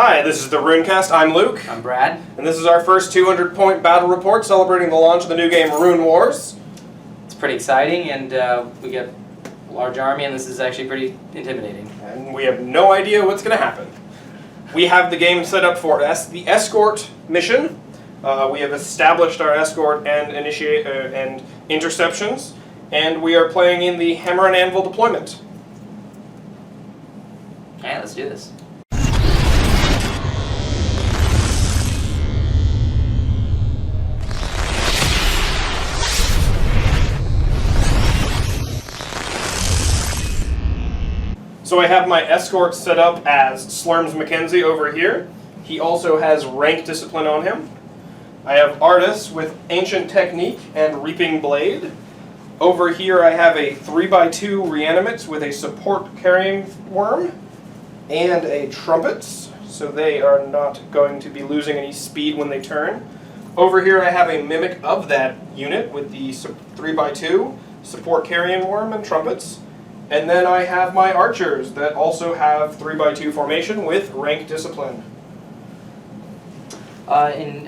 Hi, this is the RuneCast. I'm Luke. I'm Brad. And this is our first 200-point battle report celebrating the launch of the new game Rune Wars. It's pretty exciting, and we get a large army, and this is actually pretty intimidating. And we have no idea what's going to happen. We have the game set up for the escort mission. We have established our escort and and interceptions, and we are playing in the Hammer and Anvil deployment. Okay, let's do this. So I have my escort set up as Slurms Mackenzie over here. He also has rank discipline on him. I have Ardus with Ancient Technique and Reaping Blade. Over here I have a 3x2 Reanimates with a support Carrion Worm and a Trumpets, so they are not going to be losing any speed when they turn. Over here I have a Mimic of that unit with the 3x2 support Carrion Worm and Trumpets. And then I have my archers that also have 3x2 formation with rank discipline. In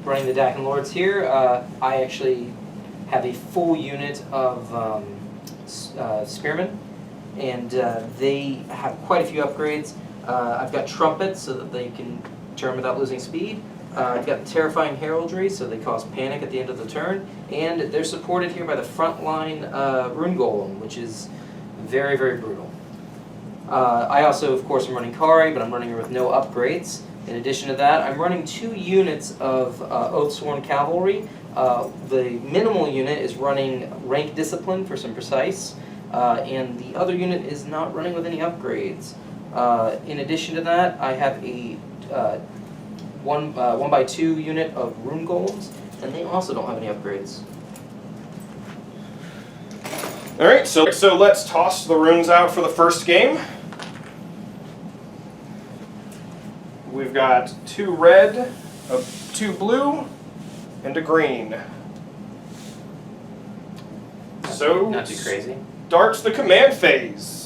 running the Daqan Lords here, I actually have a full unit of Spearmen, and they have quite a few upgrades. I've got Trumpets so that they can turn without losing speed. I've got Terrifying Heraldry so they cause panic at the end of the turn, and they're supported here by the frontline Rune Golem, which is very, very brutal. I also, of course, am running Kari, but I'm running her with no upgrades. In addition to that, I'm running 2 units of Oathsworn Cavalry. The minimal unit is running rank discipline for some precise, and the other unit is not running with any upgrades. In addition to that, I have a 1x2 unit of Rune Golems, and they also don't have any upgrades. Alright, so let's toss the runes out for the first game. We've got 2 red, 2 blue, and a green. So, not too crazy. Starts the command phase.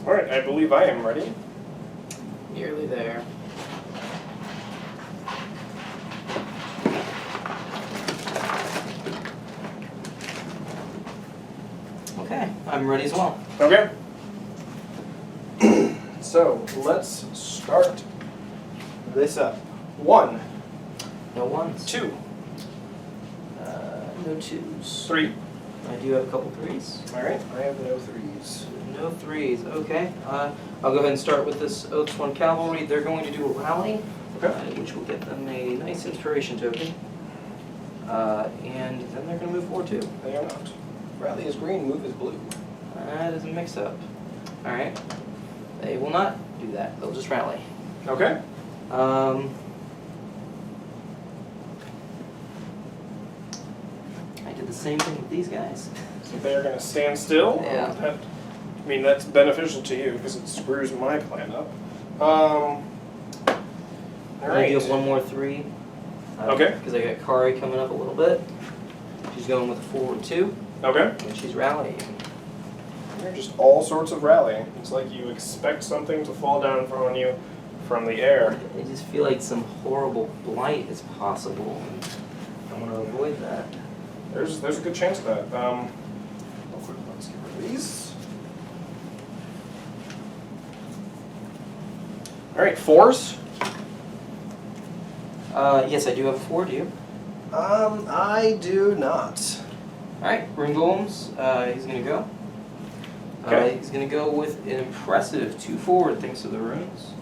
Alright, I believe I am ready. Nearly there. Okay, I'm ready as well. Okay. So, let's start this up. 1. No ones. 2. No 2s. 3. I do have a couple 3s. Alright, I have no 3s. No 3s, okay. I'll go ahead and start with this Oathsworn Cavalry. They're going to do a rally, which will get them a nice inspiration token. And then they're going to move forward too. They are not. Rally is green, move is blue. That is a mix-up. Alright. They will not do that. They'll just rally. Okay. I did the same thing with these guys. So they're going to stand still. Yeah. I mean, that's beneficial to you because it screws my plan up. All I right. do have one more 3. Okay. Because I got Kari coming up a little bit. She's going with a forward 2. Okay. And she's rallying. You're just all sorts of rallying. It's like you expect something to fall down on you from the air. I just feel like some horrible blight is possible, and I want to avoid that. There's a good chance of that. Let's get rid of these. All right, 4s. Yes, I do have a 4. Do you? I do not. All right, Rune Golems. He's gonna go. Okay. He's gonna go with an impressive 2 forward thanks to the runes.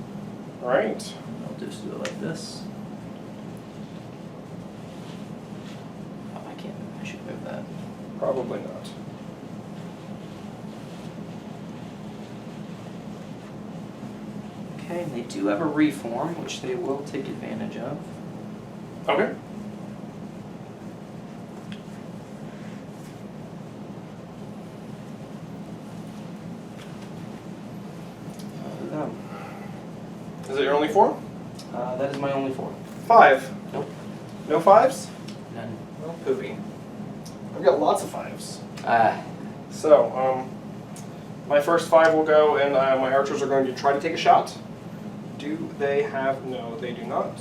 All right. I'll just do it like this. Oh, I can't. I should move that. Probably not. Okay, and they do have a reform, which they will take advantage of. Okay. Is it your only 4? That is my only 4. 5. Nope. No 5s? None. Well, poopy. I've got lots of 5s. Ah. So, my first 5 will go, and my archers are going to try to take a shot. Do they have... No, they do not.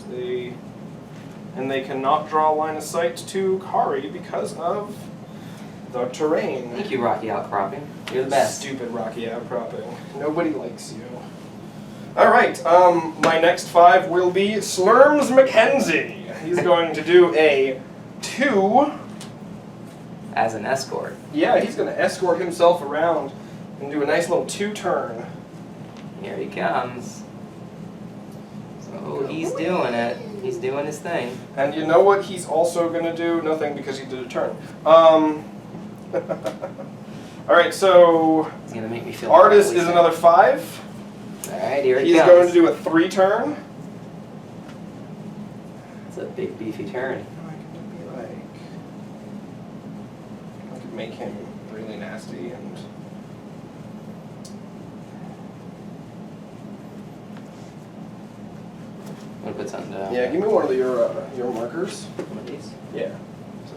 And they cannot draw a line of sight to Kari because of the terrain. Thank you, Rocky Outcropping. You're the best. Stupid Rocky Outcropping. Nobody likes you. Alright, my next 5 will be Slurms Mackenzie. He's going to do a 2. As an escort. Yeah, he's going to escort himself around and do a nice little 2 turn. Here he comes. So he's doing it. He's doing his thing. And you know what he's also going to do? Nothing, because he did a turn. Alright, so He's going to make me feel Ardus is another 5. Alright, here he He's comes. going to do a 3 turn. It's a big beefy turn. I could make him really nasty and... I'm going to put something down. Yeah, give me one of your markers. One of these. Yeah. So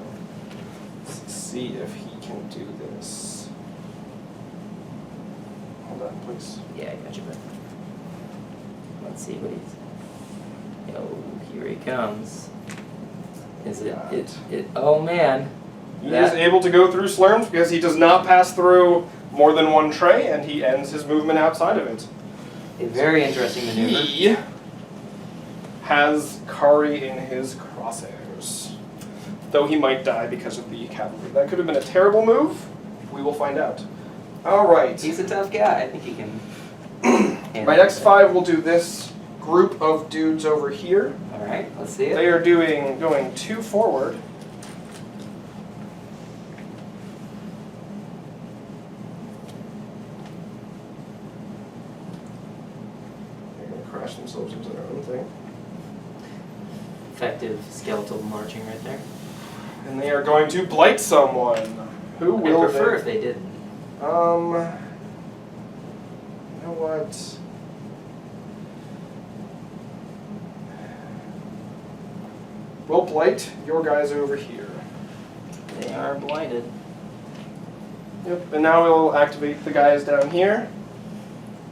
let's see if he can do this. Hold on, please. Yeah, I got you, bud. Let's see what he's... Oh, here he comes. Is it... Oh, man. He is able to go through Slurms because he does not pass through more than 1 tray, and he ends his movement outside of it. A very interesting maneuver. He has Kari in his crosshairs. Though he might die because of the cavalry. That could have been a terrible move. We will find out. Alright. He's a tough guy. I think he can... My next 5 will do this group of dudes over here. Alright, let's see it. They are going 2 forward. They're going to crash themselves into their own thing. Effective skeletal marching right there. And they are going to blight someone. Who will I'd prefer they? if they didn't. You know what? We'll blight your guys over here. They are blighted. Yep, and now we'll activate the guys down here.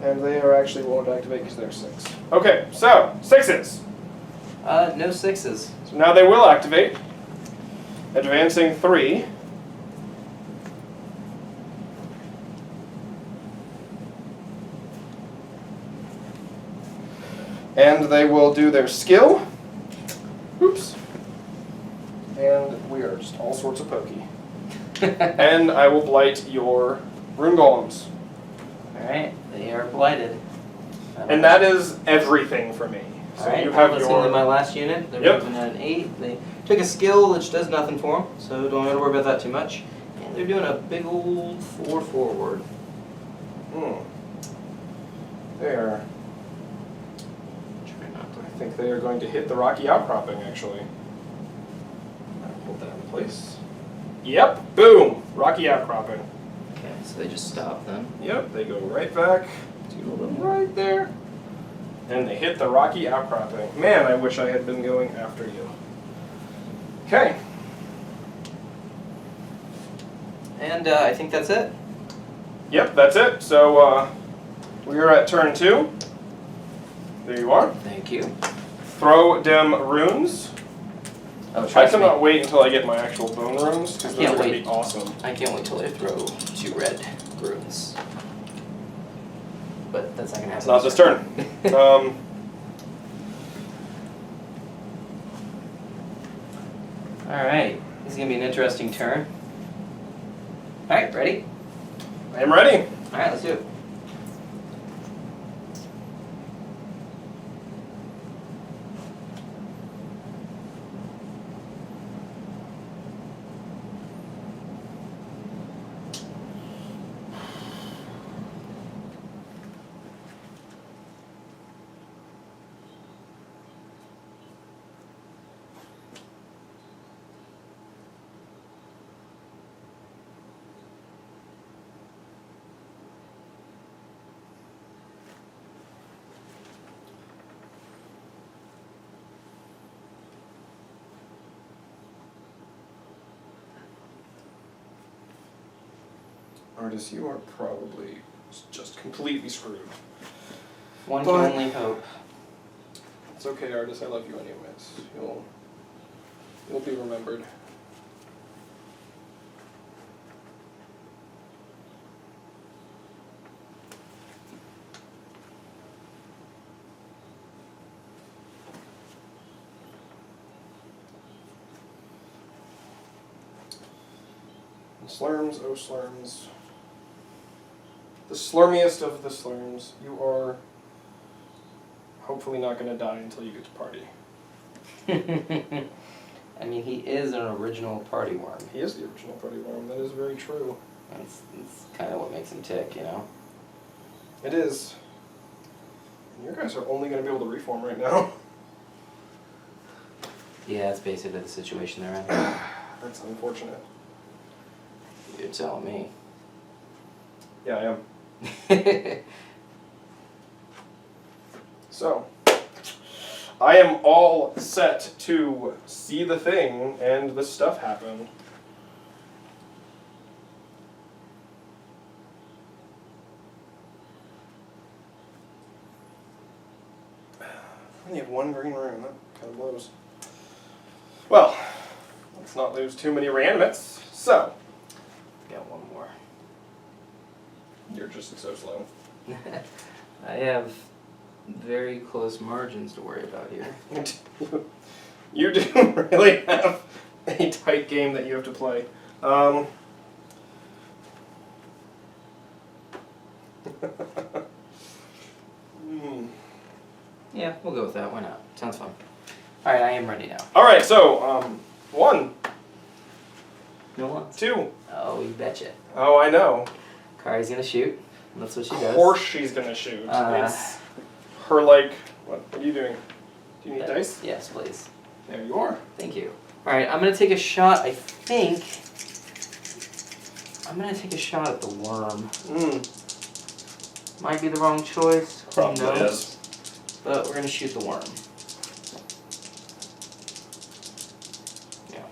And they are actually won't activate because they're 6. Okay, so 6s. No 6s. So now they will activate. Advancing 3. And they will do their skill. Oops. And we are just all sorts of pokey. And I will blight your Rune Golems. Alright, they are blighted. And that is everything for me. So Alright, you have that's your... going to be my last unit. They're moving at an 8. They took a skill which does nothing for them, so don't have to worry about that too much. And they're doing a big old 4 forward. There. I think they are going to hit the rocky outcropping, actually. I'll hold that in place. Yep, boom! Rocky outcropping. Okay, so they just stop then. Yep, they go right back to right there. And they hit the rocky outcropping. Man, I wish I had been going after you. Okay. And I think that's it. Yep, that's it. So we are at turn 2. There you are. Thank you. Throw dem runes. Oh, I trust me. cannot wait until I get my actual bone runes, because those Can't are going to wait. be awesome. I can't wait till they throw 2 red runes. But that's not going to happen. Not this turn. Alright, this is going to be an interesting turn. Alright, ready? I am ready. Alright, let's do it. Ardus, you are probably just completely screwed. One can only hope. It's okay, Ardus. I love you anyways. You'll be remembered. Slurms, oh slurms. The slurmiest of the slurms. You are hopefully not going to die until you get to party. I mean, he is an original party worm. He is the original party worm. That is very true. That's kind of what makes him tick, you know? It is. And your guys are only going to be able to reform right now. Yeah, that's basically the situation they're in. That's unfortunate. You're telling me. Yeah, I am. So, I am all set to see the thing and the stuff happen. I only have 1 green rune. That kind of blows. Well, let's not lose too many reanimates. So, Got 1 more. you're just so slow. I have very close margins to worry about here. You do really have a tight game that you have to play. Yeah, we'll go with that. Why not? Sounds fun. Alright, I am ready now. Alright, so, 1, No one? 2. Oh, you betcha. Oh, I know. Kari's gonna shoot. That's what she does. Of course she's gonna shoot. Uh, It's her, like, what are you doing? Do you need dice? Yes, please. There you are. Thank you. Alright, I'm gonna take a shot, I think. I'm gonna take a shot at the worm. Might be the wrong choice. Probably Who knows? is. But we're gonna shoot the worm. Yeah.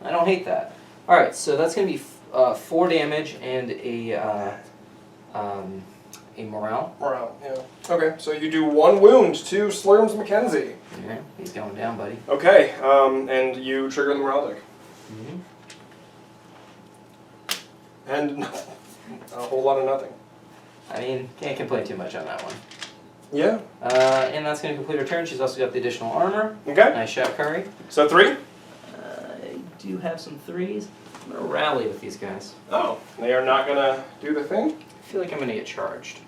I don't hate that. Alright, so that's gonna be 4 damage and a morale. Morale, yeah. Okay, so you do 1 wound to Slurms Mackenzie. Yeah, he's going down, buddy. Okay, and you trigger the morale deck. And a whole lot of nothing. I mean, can't complain too much on that one. Yeah. And that's going to complete her turn. She's also got the additional armor. Okay. Nice shot, Kari. So 3? I do have some 3s. I'm going to rally with these guys. Oh, they are not going to do the thing? I feel like I'm going to get charged.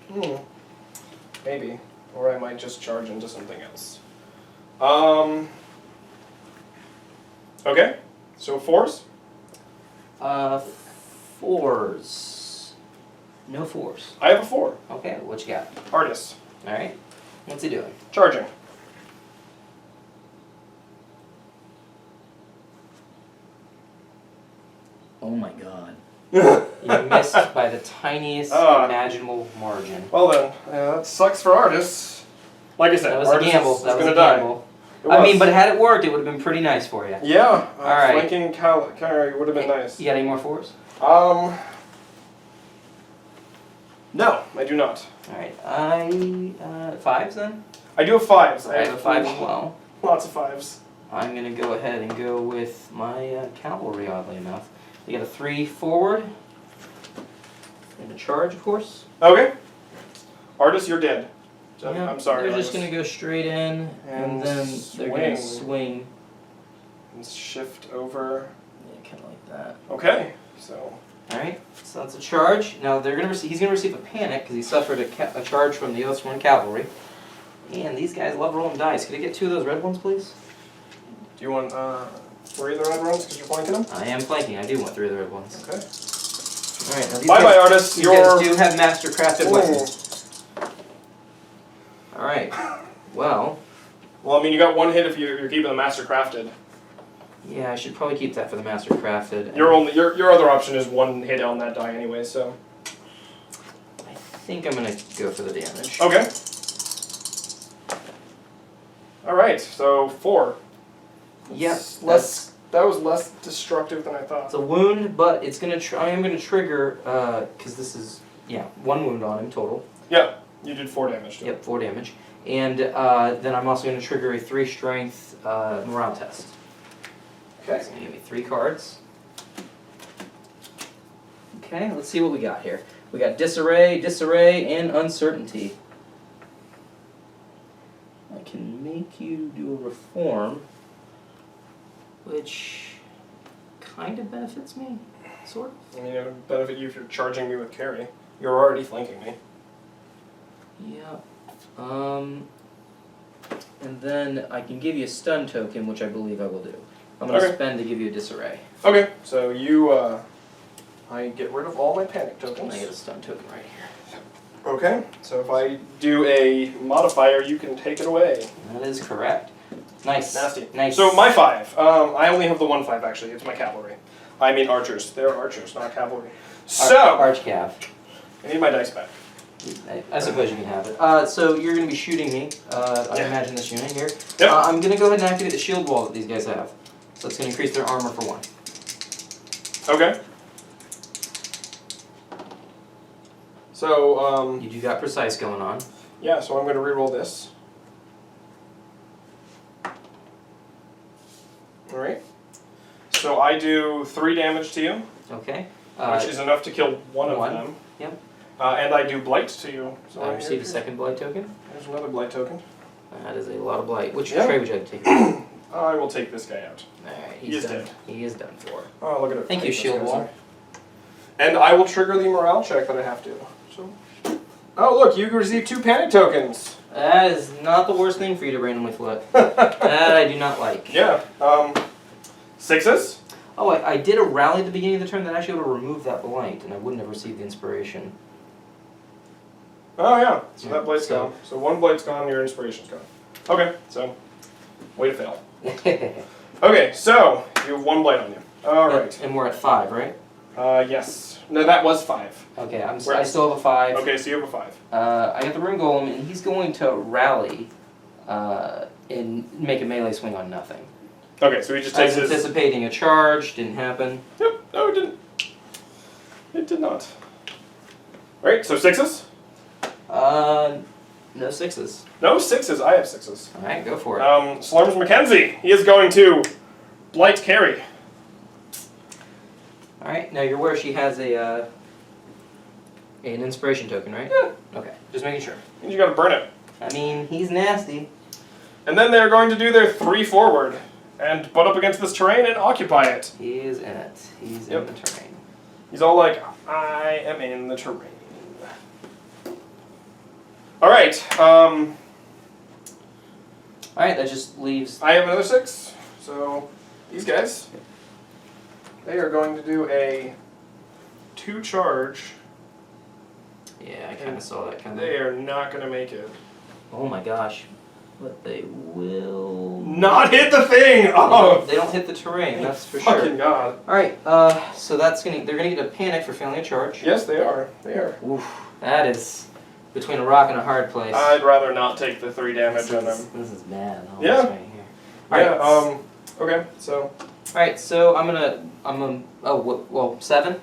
Maybe. Or I might just charge into something else. Okay. So 4s? 4s. No 4s. I have a 4. Okay, what you got? Ardus. Alright. What's he doing? Charging. Oh my god. You missed by the tiniest imaginable margin. Well then, that sucks for Ardus. Like I said, that was Ardus a gamble. is That was gonna a die. gamble. I mean, but had it worked, it would have been pretty nice for you. Yeah. Alright. Flanking Cavalry would have been nice. You got any more 4s? No, I do not. Alright. 5s then? I do have 5s. I have a 5 as well. Lots of 5s. I'm going to go ahead and go with my Cavalry, oddly enough. You got a 3 forward. And a charge, of course. Okay. Ardus, you're dead. So Yeah, I'm sorry. They're just going to go straight in, and then they're going to swing. And shift over. Yeah, kind of like that. Okay. So. Alright, so that's a charge. Now they're gonna he's going to receive a panic because he suffered a charge from the Oathsworn Cavalry. And these guys love rolling dice. Could I get 2 of those red ones, please? Do you want 3 of the red ones because you're flanking them? I am flanking. I do want 3 of the red ones. Okay. Alright, now these Bye bye, Ardus. these guys do have master-crafted weapons. Ooh. Alright, well... Well, I mean, you got 1 hit if you're keeping the master crafted. Yeah, I should probably keep that for the master-crafted. Your other option is 1 hit on that die anyway, so... I think I'm going to go for the damage. Okay. Alright, so 4. Yes, That was less destructive than I thought. it's a wound, but it's gonna. I am gonna trigger because this is 1 wound on him total. Yeah, you did 4 damage to him. Yep, 4 damage, and then I'm also gonna trigger a 3 strength morale test. Okay. It's gonna give me 3 cards. Okay, let's see what we got here. We got disarray, and uncertainty. I can make you do a reform, which kind of benefits me, sort of. I mean, it would benefit you if you're charging me with Kari. You're already flanking me. Yeah. And then I can give you a stun token, which I believe I will do. I'm going to spend to give you a disarray. Okay, so you, I get rid of all my panic tokens. I get a stun token right here. Okay, so if I do a modifier, you can take it away. That is correct. Nice. Nasty. Nice. So my 5. I only have the 1 5 actually. It's my cavalry. I mean archers. They're archers, not cavalry. So Archcav. I need my dice back. I suppose you can have it. So you're going to be shooting me. I imagine this unit here. Yep. I'm going to go ahead and activate the shield wall that these guys have. So it's going to increase their armor for 1. Okay. So You do got precise going on. yeah. So I'm going to reroll this. All right. So I do 3 damage to you. Okay. Which is enough to kill one of them. Yep. And I do blight to you. So I received a second blight token. There's another blight token. That is a lot of blight. Which Yep. trade would you like to take? I will take this guy out. Alright, He is done. dead. He is done for. Oh, look at it. Thank you, Shield Wall. And I will trigger the morale check that I have to. So. Oh, look, you receive 2 panic tokens. That is not the worst thing for you to randomly flip. That I do not like. Yeah. 6s. Oh, I did a rally at the beginning of the turn that actually would have removed that blight, and I wouldn't have received the inspiration. Oh, yeah. So Yeah, that blight's so- gone. So 1 blight's gone, your inspiration's gone. Okay, so way to fail. Okay, so you have 1 blight on you. All right. And we're at 5, right? Yes. No, that was 5. Okay, I still have a 5. Okay, so you have a 5. I got the Rune Golem, and he's going to rally and make a melee swing on nothing. Okay, so he just I takes was his... anticipating a charge, didn't happen. Yep, no, it didn't. It did not. Alright, so 6s? No 6s. No 6s, I have 6s. Alright, go for it. Slurms Mackenzie, he is going to blight Kari. Alright, now you're aware she has an inspiration token, right? Yeah. Okay, just making sure. And you gotta burn it. I mean, he's nasty. And then they're going to do their 3 forward and butt up against this terrain and occupy it. He is in it. He's in the terrain. He's all like, I am in the terrain. Alright, Alright, that just leaves... I have another 6, so these guys, they are going to do a 2 charge. Yeah, I kind of saw that coming. They are not going to make it. Oh my gosh. But they will... Not hit the thing! Oh! They don't hit the terrain, that's for sure. Fucking God. Alright, so that's gonna... They're gonna get a panic for failing a charge. Yes, they are. They are. Oof. That is between a rock and a hard place. I'd rather not take the 3 damage on them. This is bad. Yeah. Right here. Alright. Yeah, okay, so... Alright, so I'm gonna... 7?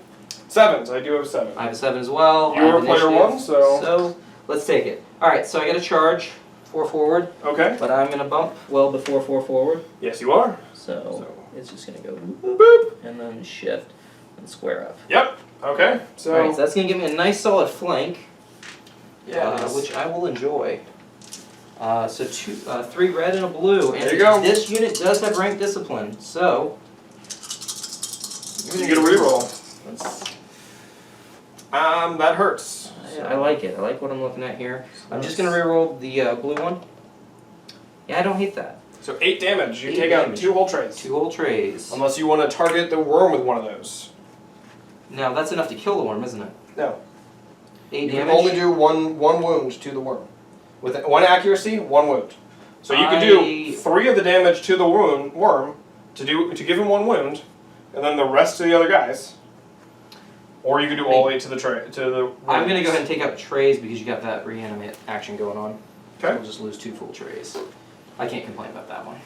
7s, I do have 7. I have a 7 as well. You're player 1, so... So, let's take it. Alright, so I got a charge. 4 forward. Okay. But I'm gonna bump well before 4 forward. Yes, you are. So it's just gonna go boop, Boop. and then shift and square up. Yep. Okay. So. Alright, so that's gonna give me a nice solid flank. Yeah. Which I will enjoy. So 3 red and a blue. And There you go. This unit does have rank discipline, so You get a reroll. let's, That hurts. I like it. I like what I'm looking at here. I'm just gonna reroll the blue one. Yeah, I don't hate that. So 8 damage. You 8 take damage. out 2 whole trays. 2 whole trays. Unless you want to target the worm with one of those. Now that's enough to kill the worm, isn't it? No. 8 You damage. can only do one wound to the worm. With 1 accuracy, 1 wound. So you can do 3 of the damage to the worm to give him 1 wound, and then the rest to the other guys. Or you could do all 8 to the tray I'm gonna go ahead and take out trays because you got that reanimate action going on. Okay. We'll just lose 2 full trays. I can't complain about that one.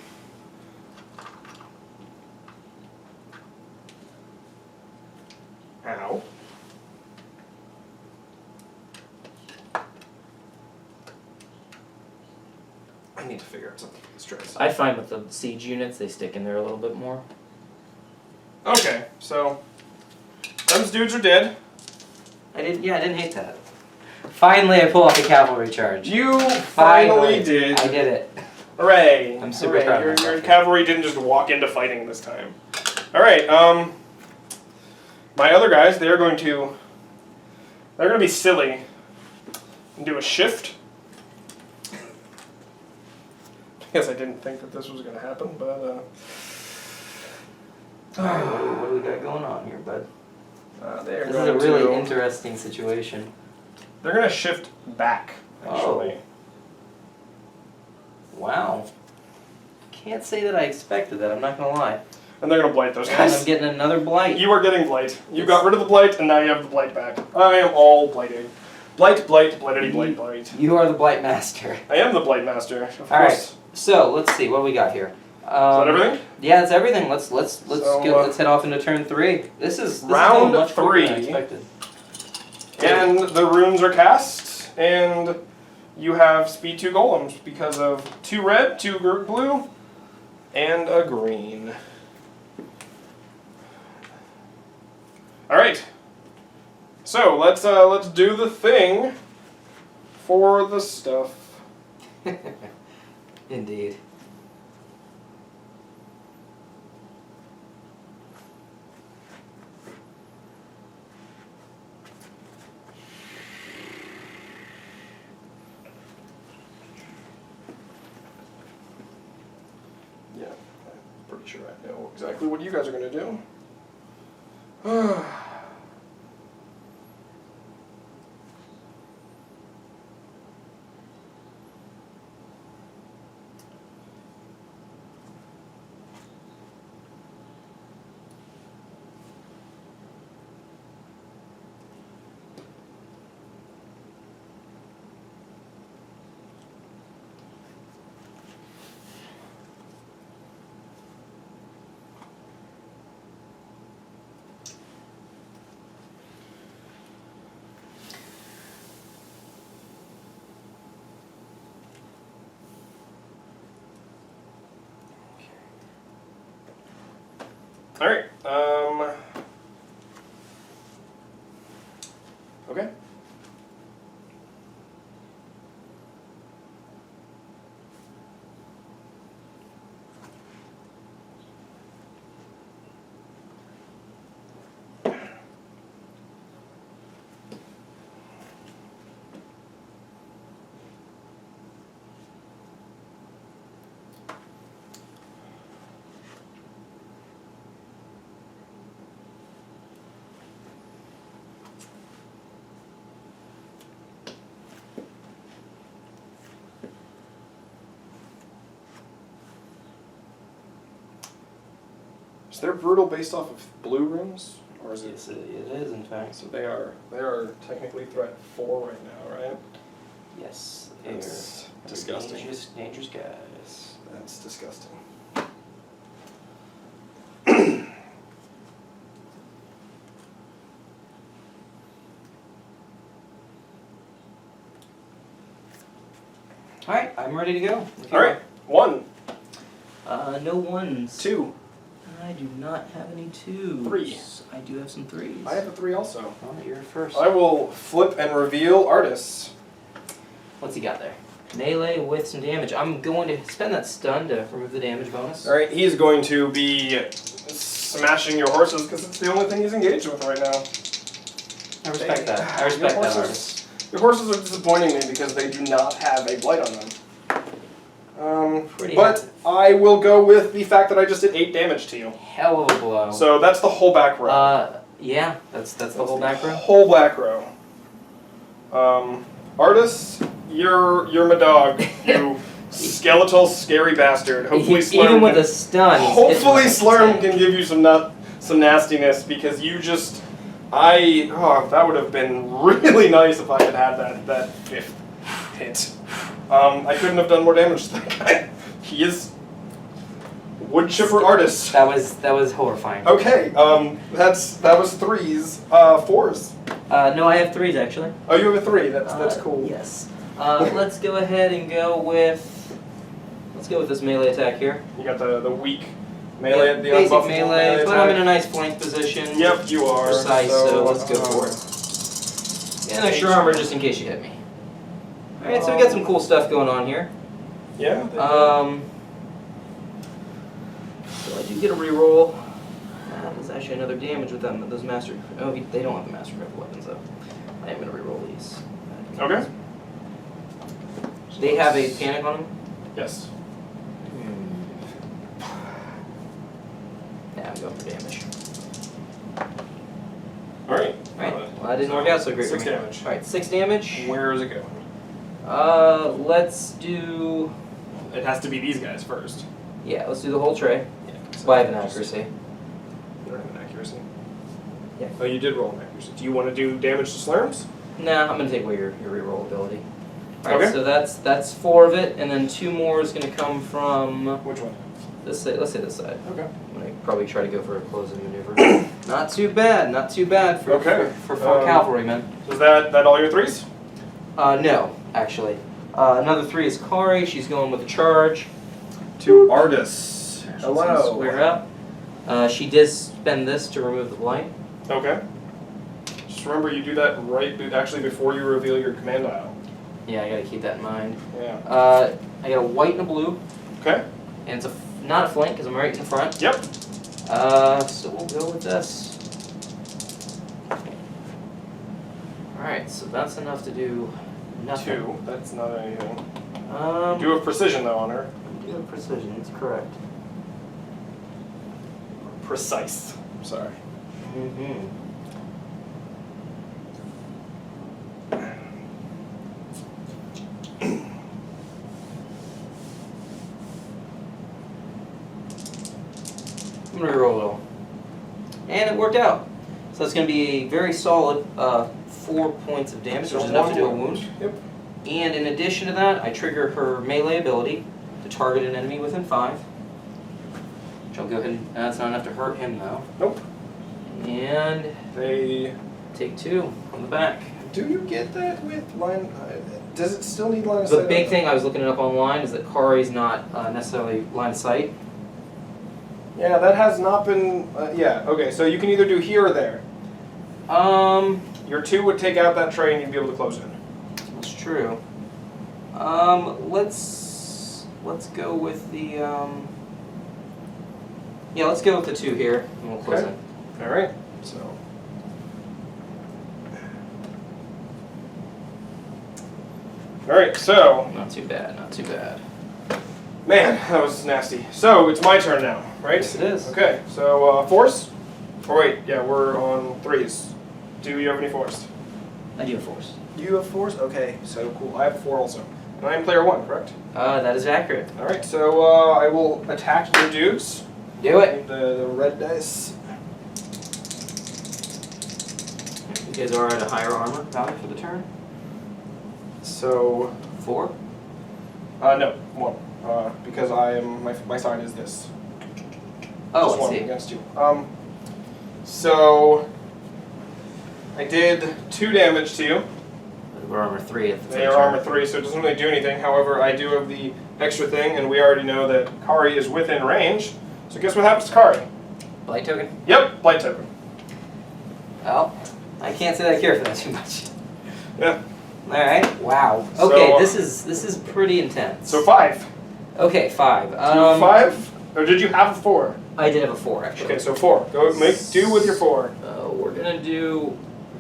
Ow. I need to figure out something with this trace. I find with the siege units they stick in there a little bit more. Okay, so those dudes are dead. I didn't hate that. Finally, I pull off a cavalry charge. You finally did. I did it. Hooray! I'm super proud of Your myself. cavalry didn't just walk into fighting this time. All right. My other guys, they're going to be silly and do a shift. I guess I didn't think that this was going to happen, but Alright, what do we got going on here, bud? they're This is going a really to, interesting situation. They're going to shift back, actually. Oh. Wow. Can't say that I expected that, I'm not gonna lie. And they're going to blight those And guys. I'm getting another blight. You are getting blight. You got rid of the blight, and now you have the blight back. I am all blighted. Blight, blightity, blight. You are the blight master. I am the blight master, of course. Alright, so let's see, what do we got here? Is that everything? Yeah, that's everything. Let's So, head off into turn 3. This is round much quicker than I 3. expected. And the runes are cast, and you have speed 2 golems because of 2 red, 2 blue, and a green. All right. So let's do the thing for the stuff. Indeed. Yeah, I'm pretty sure I know exactly what you guys are going to do. All right. Okay. Is their brutal based off of blue runes, or is it? Yes, it is in fact. So they are technically threat 4 right now, right? Yes, That's they're disgusting. dangerous guys. That's disgusting. All right, I'm ready to go. All right, 1, No ones. 2. I do not have any 2s. 3. I do have some 3s. I have a 3 also. All right, you're first. I will flip and reveal Ardus. What's he got there? Melee with some damage. I'm going to spend that stun to remove the damage bonus. All right, he's going to be smashing your horses because it's the only thing he's engaged with right now. I respect that. I respect that, Ardus. Your horses are disappointing me because they do not have a blight on them. Pretty But I will go with the fact that I just did 8 damage to you. Hell of a blow. So that's the whole back row. Yeah, that's the whole back row. Whole back row. Ardus, you're my dog. You skeletal, scary bastard. Hopefully, Slurm even with can, a stun. hopefully Slurm can give you some nastiness because you just. That would have been really nice if I had had that 5th hit. I couldn't have done more damage to that guy. He is wood chipper Ardus. That was horrifying. Okay, that was 3s. 4s. No, I have 3s actually. Oh, you have a 3. That's cool. Yes. Let's go ahead and go with this melee attack here. You got the weak melee, the basic unbuffed melee, but attack. I'm in a nice flank position. Yep, you are. Precise, so let's go for it. And extra armor just in case you hit me. Alright, so we got some cool stuff going on here. Yeah. So I do get a reroll. There's actually another damage with them. Those master. Oh, they don't have the master grip weapons though. I am gonna reroll these. Okay. They have a panic on them. Yes. Yeah, I'm going for damage. All right. Alright, well, that didn't work out so great. 6 damage. Alright, 6 damage. Where is it going? Let's do. It has to be these guys first. Yeah, let's do the whole tray. Yeah. So I have an accuracy. You don't have an accuracy. Yeah. Oh, you did roll an accuracy. Do you want to do damage to Slurms? Nah, I'm gonna take away your reroll ability. Alright, Okay. so that's 4 of it, and then 2 more is gonna come from Which one? this side. Let's say this side. Okay. I'm gonna probably try to go for a closing maneuver. Not too bad for Okay. for cavalrymen. So is that all your 3s? No, actually. Another 3 is Kari. She's going with a charge. To Ardus. She's gonna Hello. square up. She does spend this to remove the blight. Okay. Just remember, you do that actually before you reveal your command dial. Yeah, I gotta keep that in mind. Yeah. I got a white and a blue, Okay. and it's not a flank because I'm right in the front. Yep. So we'll go with this. Alright, so that's enough to do nothing. 2. That's not anything. You Do have precision though on her. do have precision, that's correct. Precise. Sorry. Mm-hmm. I'm gonna reroll it all. And it worked out. So it's gonna be a very solid 4 points of damage, which is enough to do a wound. Yep. And in addition to that, I trigger her melee ability to target an enemy within 5. Which I'll go ahead and, that's not enough to hurt him though. Nope. And They. take 2 on the back. Do you get that with line? Does it still need line of The sight? big thing I was looking it up online is that Kari's not necessarily line of sight. Yeah, that has not been. Yeah. Okay. So you can either do here or there. Your 2 would take out that tray and you'd be able to close it. That's true. Let's go with the yeah, let's go with the 2 here, and we'll close Okay. it. All right. So. All right. So. Not too bad, not too bad. Man, that was nasty. So it's my turn now, right? Yes, it is. Okay. So force. Or wait, yeah, we're on 3s. Do you have any force? I do have force. You have force? Okay, so cool. I have 4 also. And I am player 1, correct? That is accurate. Alright, so I will attack your dudes. Do it. The red dice. You guys are at a higher armor value for the turn. So 4. no, 1. Because I am my side is this. Oh, Just I 1 see. against you. So I did 2 damage to you. We're armor 3 at the They are armor 3, so it doesn't really do anything. However, I do have the extra thing, and we already know that Kari is within range. So guess what happens to Kari? Blight token? Yep, blight token. Well, I can't say that I care for that too much. Yeah. Alright, wow. So, Okay, this is pretty intense. So 5. Okay, 5. Do you have 5? Or did you have a 4? I did have a 4, actually. Okay, so 4. Go make do with your 4. We're gonna do...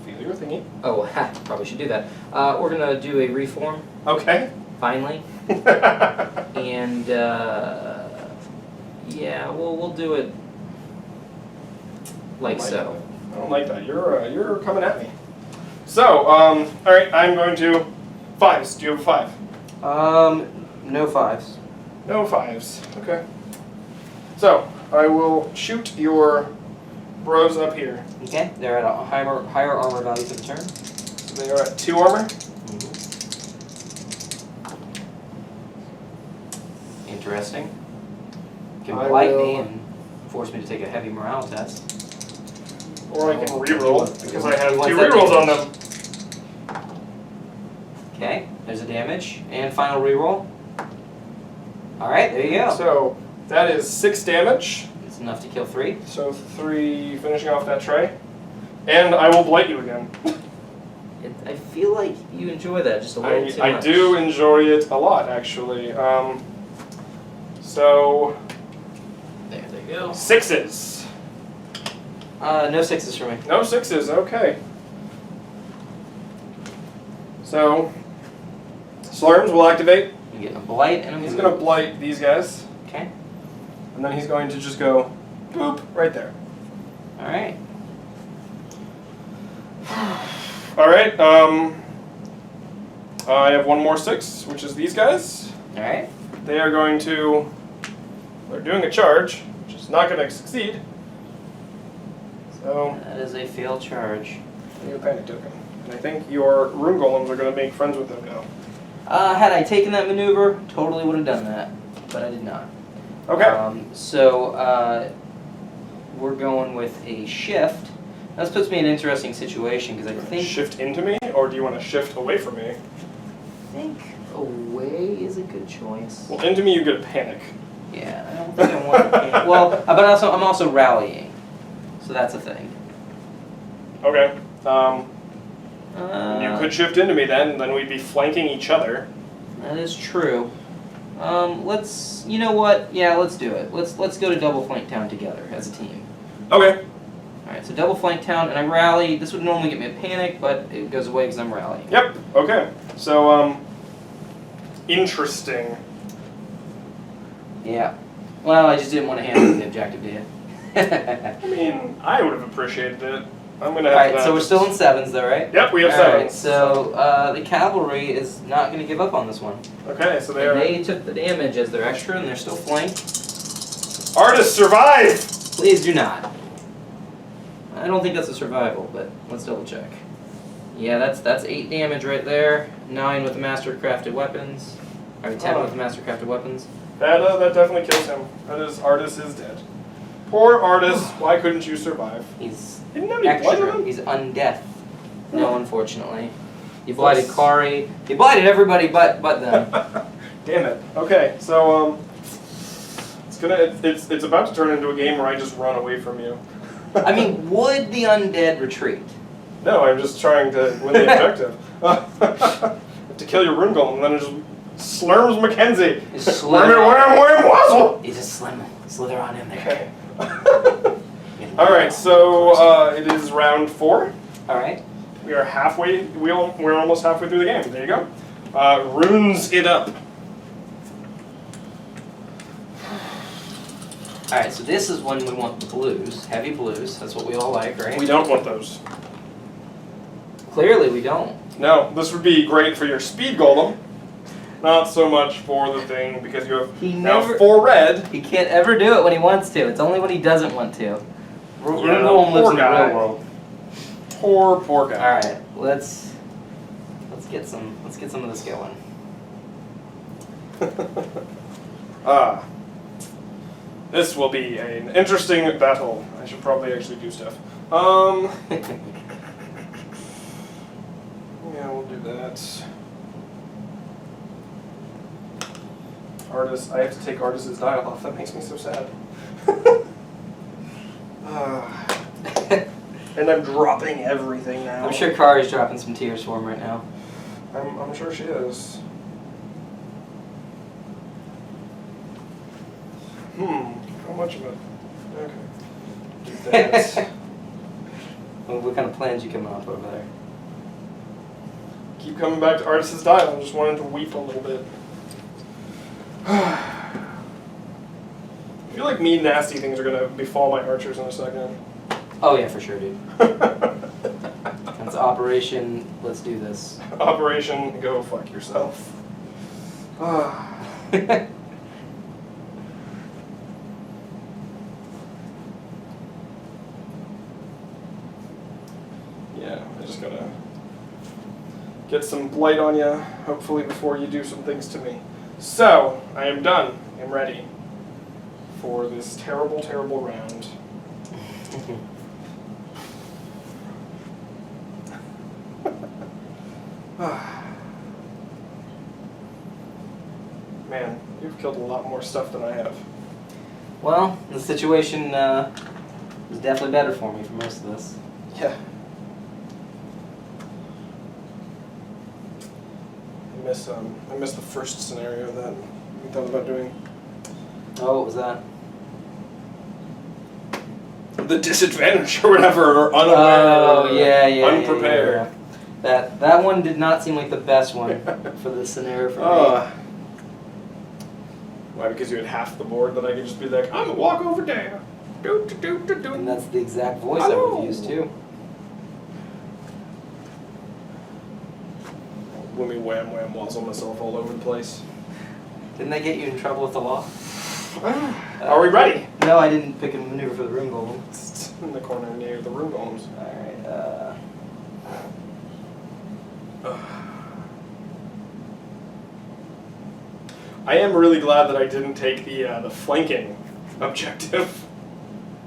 Feel your thingy. Oh, probably should do that. We're gonna do a reform, Okay. finally. And, yeah, we'll do it like so. I don't like that. You're coming at me. So, alright, I'm going to 5s. Do you have a 5? No 5s. No 5s. Okay. So, I will shoot your bros up here. Okay, they're at a higher armor value for the turn. So they are at 2 armor. Interesting. Can I blight will- me and force me to take a heavy morale test. Or I can reroll, because I have 2 What's that rerolls on damage? them. Okay, there's a damage. And final reroll. Alright, there you go. So, that is 6 damage. It's enough to kill 3. So 3 finishing off that tray. And I will blight you again. I feel like you enjoy that just a little too I much. do enjoy it a lot, actually. So There you go. 6s. No 6s for me. No 6s, okay. So Slurms will activate. I'm getting a blight and a He's move. going to blight these guys. Okay. And then he's going to just go boop right there. Alright. Alright, I have 1 more 6, which is these guys. Alright. They are going to, they're doing a charge, which is not going to succeed. So, That is a failed charge. I need a panic token. And I think your Rune Golems are going to make friends with them now. Had I taken that maneuver, totally would have done that. But I did not. Okay. So, we're going with a shift. Now, this puts me in an interesting situation because I think Shift into me, or do you want to shift away from me? away is a good choice. Well, into me you get a panic. Yeah, I don't think I want to. Well, but I'm also rallying, so that's a thing. Okay. You could shift into me then we'd be flanking each other. That is true. You know what? Yeah, let's do it. Let's go to double flank town together as a team. Okay. Alright, so double flank town, and I rally. This would normally get me a panic, but it goes away because I'm rallying. Yep. Okay. So, interesting. Yeah. Well, I just didn't want to handle the objective, did you? I mean, I would have appreciated it. I'm gonna have Alright, to. so we're still in 7s though, right? Yep, we have Alright, 7s. so the cavalry is not going to give up on this one. Okay, so they And are. they took the damage as their extra, and they're still flanked. Artists survive. Please do not. I don't think that's a survival, but let's double check. Yeah, that's 8 damage right there. 9 with the master-crafted weapons. Or 10 with the master-crafted weapons. That definitely kills him. That is, Ardus is dead. Poor Ardus. Why couldn't you survive? He's He didn't have any blood in extra. him? He's undeath. No, unfortunately. He blighted Kari. He blighted everybody but them. Damn it. Okay, so it's about to turn into a game where I just run away from you. I mean, would the undead retreat? No, I'm just trying to win the objective. To kill your Rune Golem, and then it just slurms Mackenzie. Just Wham, wazzle! He's just slither on in there. Okay. Alright, so it is round 4. Alright. We are halfway, we're almost halfway through the game. There you go. Runes it up. Alright, so this is when we want the blues. Heavy blues. That's what we all like, right? We don't want those. Clearly we don't. No, this would be great for your speed golem. Not so much for the thing, because you have He now never- 4 red. He can't ever do it when he wants to. It's only when he doesn't want to. Rune Yeah, Golem lives poor in the guy. real world. Poor guy. All right, let's get some of this going. This will be an interesting battle. I should probably actually do stuff. Yeah, we'll do that. Ardus, I have to take Ardus's dial off. That makes me so sad. And I'm dropping everything now. I'm sure Kari's dropping some tears for him right now. I'm sure she is. How much of it? Okay. Do that. What kind of plans you coming up over there? Keep coming back to Ardus's dial. I'm just wanting to weep a little bit. I feel like mean, nasty things are going to befall my archers in a second. Oh yeah, for sure, dude. That's Operation Let's Do This. Operation Go Fuck Yourself. Yeah, I just gotta get some blight on you, hopefully before you do some things to me. So, I am done. I'm ready for this terrible, terrible round. Man, you've killed a lot more stuff than I have. Well, the situation is definitely better for me for most of this. Yeah. I miss the first scenario that we thought about doing. Oh, what was that? The disadvantage or whatever, or unaware, Oh, yeah, unprepared. Yeah. That one did not seem like the best one for this scenario for me. Why? Because you had half the board that I could just be like, I'm gonna walk over there. Do. And that's the exact voice I would have used too. Let me wham wazzle myself all over the place. Didn't that get you in trouble with the law? Are we ready? No, I didn't pick a maneuver for the Rune Golem. It's in the corner near the Rune Golems. Alright, I am really glad that I didn't take the flanking objective.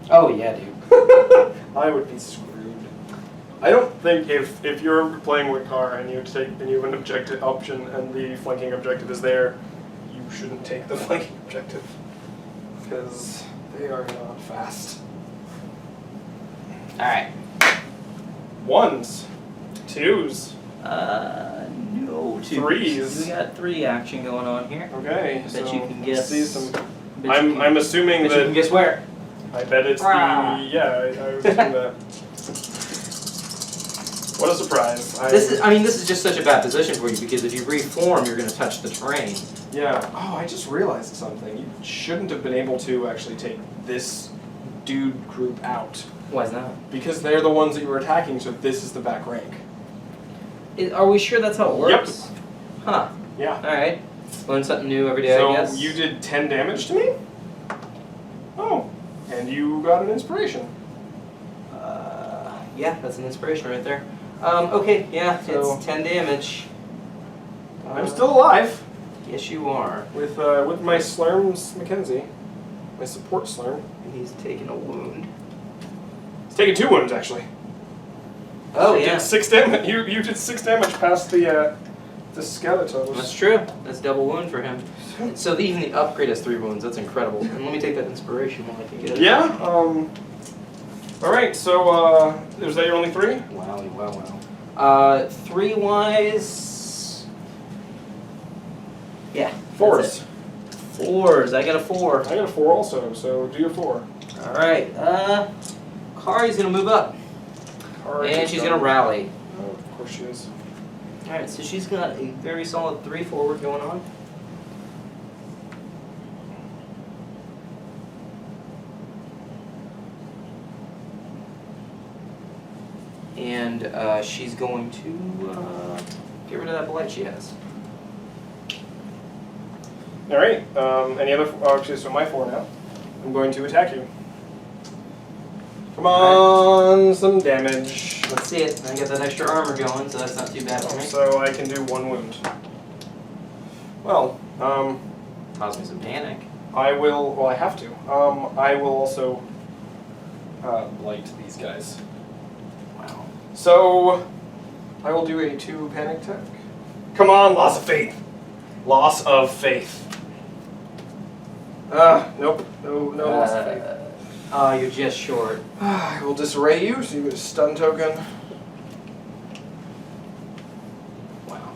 Oh yeah, dude. I would be screwed. I don't think if you're playing Waiqar and you have an objective option and the flanking objective is there, you shouldn't take the flanking objective because they are not fast. Alright. 1s, 2s. No, 2s. 3s. We got 3 action going on here. Okay, Bet so you can let's guess. see some. Bet you I'm assuming Bet you can that. guess where? I bet it's Rah. the. Yeah, I was assuming that. What a surprise! This is just such a bad position for you because if you reform, you're going to touch the terrain. Yeah. Oh, I just realized something. You shouldn't have been able to actually take this dude group out Why is that? because they're the ones that you were attacking. So this is the back rank. Are we sure that's how it works? Yep. Huh. Yeah. All right. Learn something new every day, I guess. So you did 10 damage to me. Oh, and you got an inspiration. Yeah, that's an inspiration right there. Okay, yeah, So- it's 10 damage. I'm still alive Yes, you are. with my Slurms Mackenzie, my support Slurm. He's taking a wound. He's taking 2 wounds actually. Oh, You yeah. did 6 damage. You did 6 damage past the Skeletons. That's true. That's double wound for him. So even the upgrade has 3 wounds. That's incredible. And let me take that inspiration while I can get it. Yeah. All right. So is that your only 3? Wow. 3-wise. Yeah. 4s. 4s. I got a 4. I got a 4 also. So do your 4. All right. Kari's gonna move up, and she's gonna rally. Oh, of course she is. All right. So she's got a very solid 3 forward going on. And she's going to get rid of that blight she has. All right. Any other? Oh, actually, so my 4 now. I'm going to attack you. Come on, some damage. Let's see it. I got that extra armor going, so that's not too bad for me. So I can do 1 wound. Well, Cause me some panic. I will. Well, I have to. I will also blight these guys. Wow. So I will do a 2 panic attack. Come on, loss of faith. Loss of faith. Nope. No loss of faith. Oh, you're just short. I will disarray you, so you get a stun token. Wow.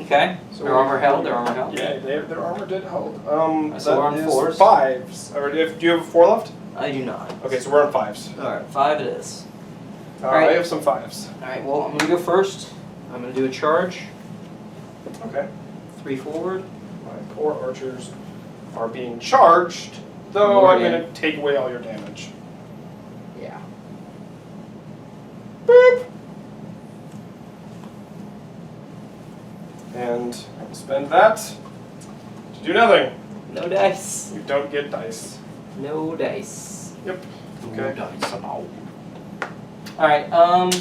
Okay. So their armor held. Their armor held. Yeah, their armor did hold. So we're on that is 4s. 5s. Or do you have 4 left? I do not. Okay, so we're on 5s. All right, 5 it is. I have some 5s. All right. Well, I'm gonna go first. I'm gonna do a charge. Okay. 3 forward. My poor archers are being charged, though I'm going to take away all your damage. Yeah. Boop! And I will spend that to do nothing. No dice. You don't get dice. No dice. Yep. No Okay. dice at all. All right.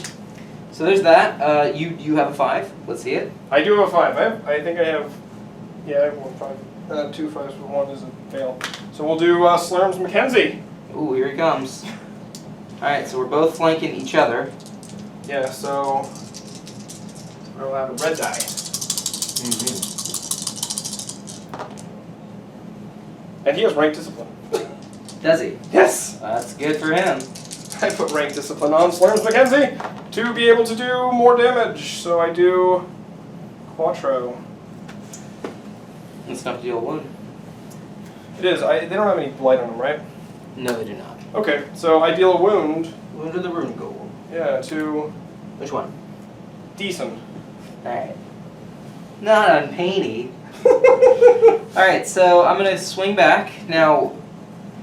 So there's that. You have a 5. Let's see it. I do have a 5. I think I have. Yeah, I have 1 5. 2 5s, but 1 is a fail. So we'll do Slurms Mackenzie. Ooh, here he comes. All right. So we're both flanking each other. Yeah. So we'll have a red die. Mm-hmm. And he has rank discipline. Does he? Yes. That's good for him. I put rank discipline on Slurms Mackenzie to be able to do more damage. So I do Quattro. It's enough to deal a wound. It is. They don't have any blight on them, right? No, they do not. Okay, so I deal a wound. Wound of the Rune Golem. Yeah, to Which one? decent. All right. Not unpainty. All right, so I'm gonna swing back. Now,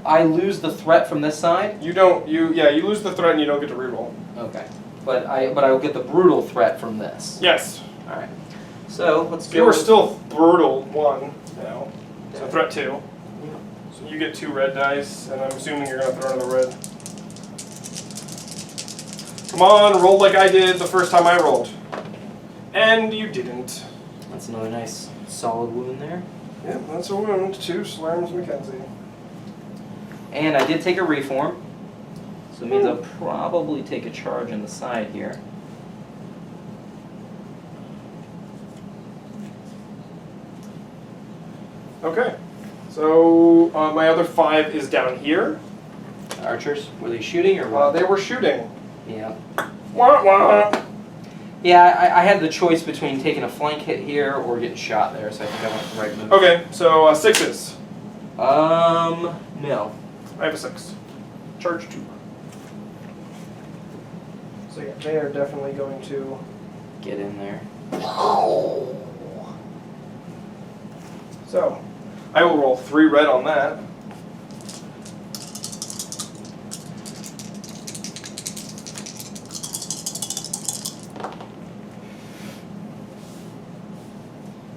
I lose the threat from this side. You don't. You lose the threat and you don't get to reroll. Okay. But I will get the brutal threat from this. Yes. All right. So let's go. You are still brutal 1 now. So Okay. threat 2. So you get 2 red dice, and I'm assuming you're gonna throw another red. Come on, roll like I did the first time I rolled. And you didn't. That's another nice solid wound there. Yep, that's a wound to Slurms Mackenzie. And I did take a reform, so it means I'll probably take a charge on the side here. Okay, so my other 5 is down here. Archers, were they shooting or what? They were shooting. Yeah. Wah, wah. Yeah, I had the choice between taking a flank hit here or getting shot there, so I think I went the right move. Okay, so 6s. No. I have a 6. Charge 2. So yeah, they are definitely going to Get in there. So I will roll 3 red on that.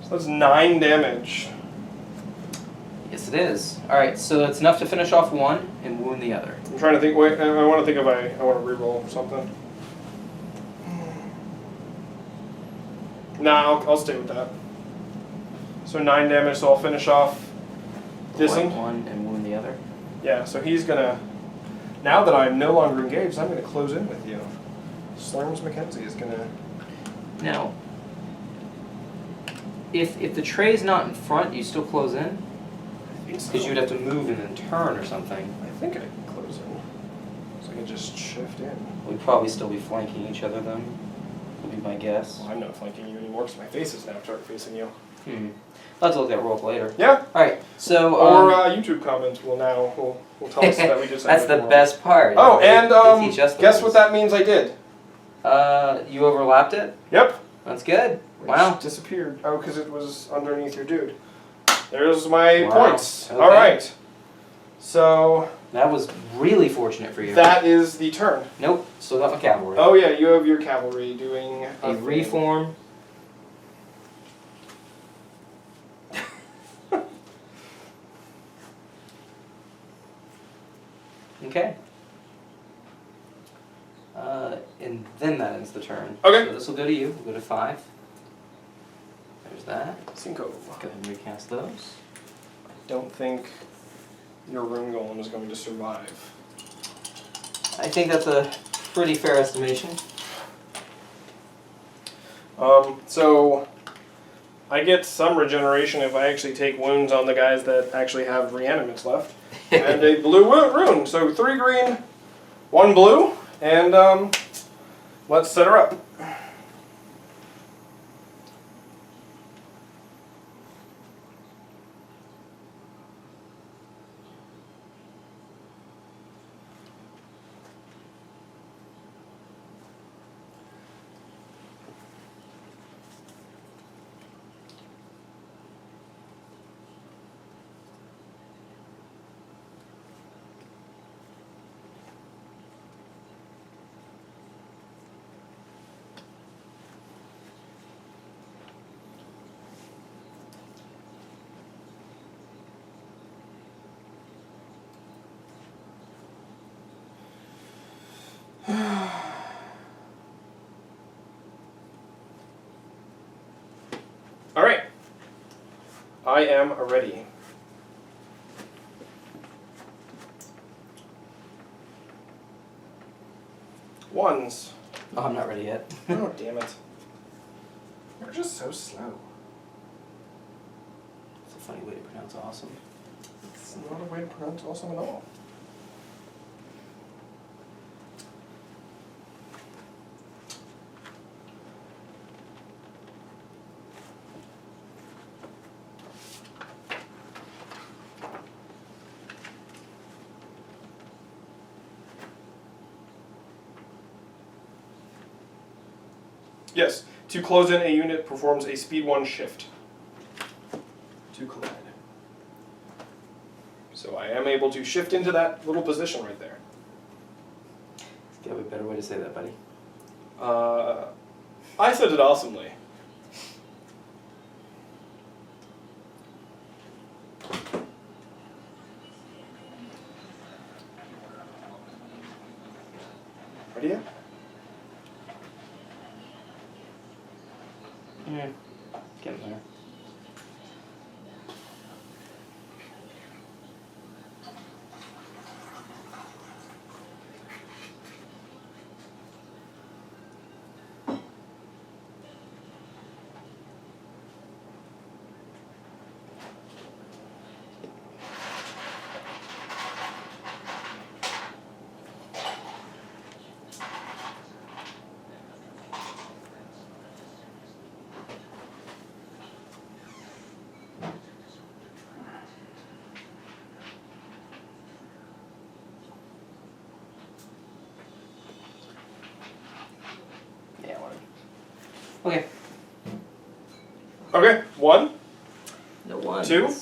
So that's 9 damage. Yes, it is. All right, so it's enough to finish off one and wound the other. I'm trying to think. Wait, I want to think if I want to reroll something. Nah, I'll stay with that. So 9 damage, so I'll finish off Distant. One and wound the other. Yeah, so he's gonna. Now that I'm no longer engaged, I'm gonna close in with you. Slurms Mackenzie is gonna. Now, if the tray's not in front, do you still close in? Because you would have to move and then turn or something. I think I can close in. So I can just shift in. We'd probably still be flanking each other then, would be my guess. Well, I'm not flanking you anymore because my face is now target facing you. I'll have to look at roll later. Yeah. Alright, so... Or YouTube comments will tell us that we just that's the best part. Oh, and They teach us the guess rules. what that means I did? You overlapped it? Yep. That's good. Which Wow. disappeared. Oh, because it was underneath your dude. There's my Wow. points. Okay. All right. So That was really fortunate for you. that is the turn. Nope, still got my cavalry. Oh yeah, you have your cavalry doing A reform. Okay. And then that ends the turn. Okay. So this will go to you. We'll go to 5. There's that. Cinco. Go ahead and recast those. Don't think your Rune Golem is going to survive. I think that's a pretty fair estimation. So I get some regeneration if I actually take wounds on the guys that actually have Reanimates left. And a blue rune. So 3 green, 1 blue, and let's set her up. All right, I am ready. Ones. Oh, I'm not ready yet. Oh, damn it. You're just so slow. It's a funny way to pronounce awesome. It's not a way to pronounce awesome at all. Yes, to close in, a unit performs a speed 1 shift to collide. So I am able to shift into that little position right there. There's got to be a better way to say that, buddy. I said it awesomely. Ready yet? Yeah, getting there. Okay. Okay, 1, No ones. 2? No.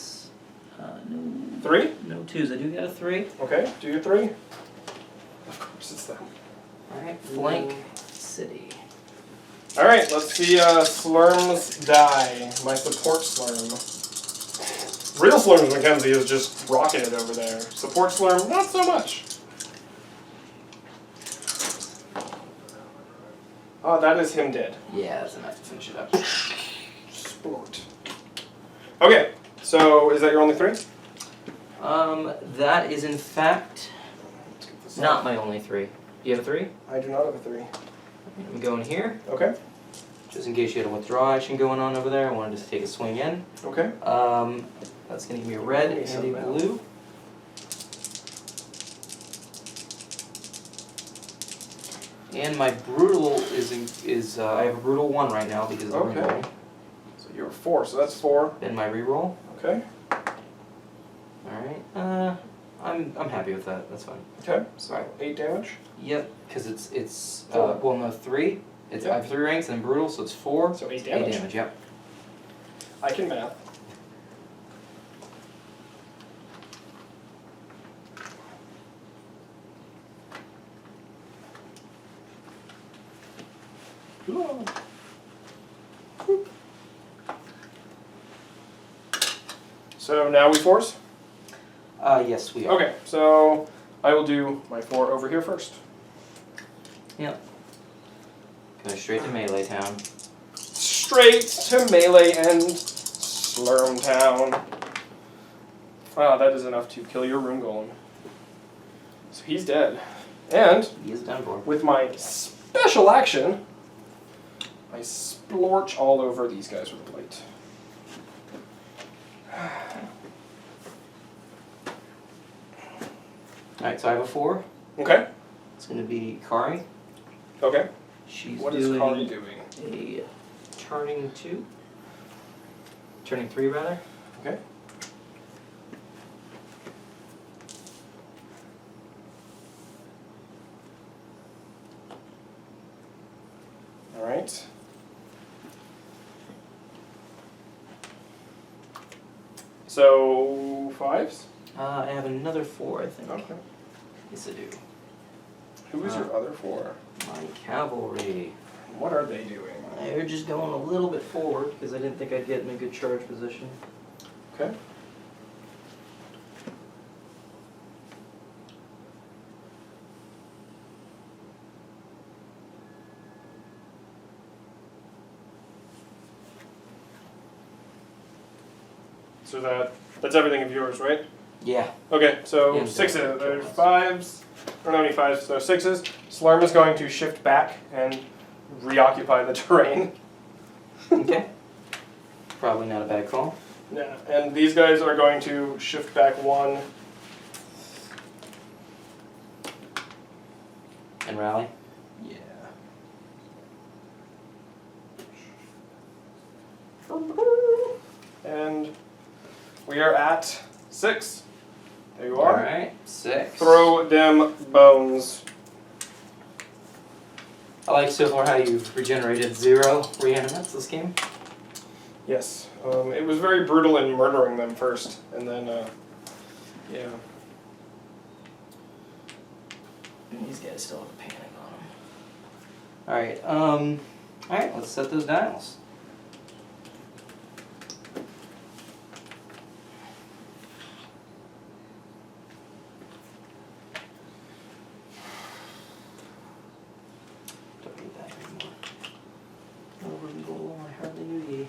3? No 2s. I do get a 3. Okay, do your 3. Of course it's them. Alright, flank city. Alright, let's see Slurms die. My support Slurm. Real Slurms Mackenzie is just rocking it over there. Support Slurm, not so much. Oh, that is him dead. Yeah, that's enough to finish it up. Sport. Okay, so is that your only 3? That is in fact not my only 3. Do you have a 3? I do not have a 3. Let me go in here. Okay. Just in case you had a withdraw action going on over there, I wanted to take a swing in. Okay. That's going to give me a red and a blue. And my brutal is I have a brutal 1 right now because of the Okay. reroll. So you're 4, so that's 4. Then my reroll. Okay. All right. I'm happy with that. That's fine. Okay. So So 8 damage. yep, because it's 4. well no 3. It's Yeah. I have 3 ranks and brutal, so it's 4. So 8 It's damage. 8 damage. Yep. I can math. So now we force? Yes, we are. Okay, so I will do my 4 over here first. Yep. Go straight to melee town. Straight to melee and Slurm Town. Wow, that is enough to kill your Rune Golem. So he's dead. And He is done for. with my special action, I splorch all over these guys with blight. Alright, so I have a 4. Okay. It's going to be Kari. Okay. She's What is doing Kari doing? a turning 2. Turning 3, rather. Okay. All right. So 5s? I have another 4, I think. Okay. Yes, I do. Who is your other 4? My Cavalry. What are they doing? They're just going a little bit forward because I didn't think I'd get in a good charge position. Okay. So that's everything of yours, right? Yeah. Okay, so Yeah, 6s. exactly. There's 5s. I don't know any 5s, so 6s. Slurm is going to shift back and reoccupy the terrain. Okay. Probably not a bad call. Yeah, and these guys are going to shift back 1. And rally. Yeah. And we are at 6. There you are. Alright, 6. Throw them bones. I like so far how you've regenerated 0 reanimates this game. Yes. It was very brutal in murdering them first, and then, yeah. And these guys still have a panic on them. Alright, let's set those dials. Don't need that anymore. Over and go, I hardly knew ye.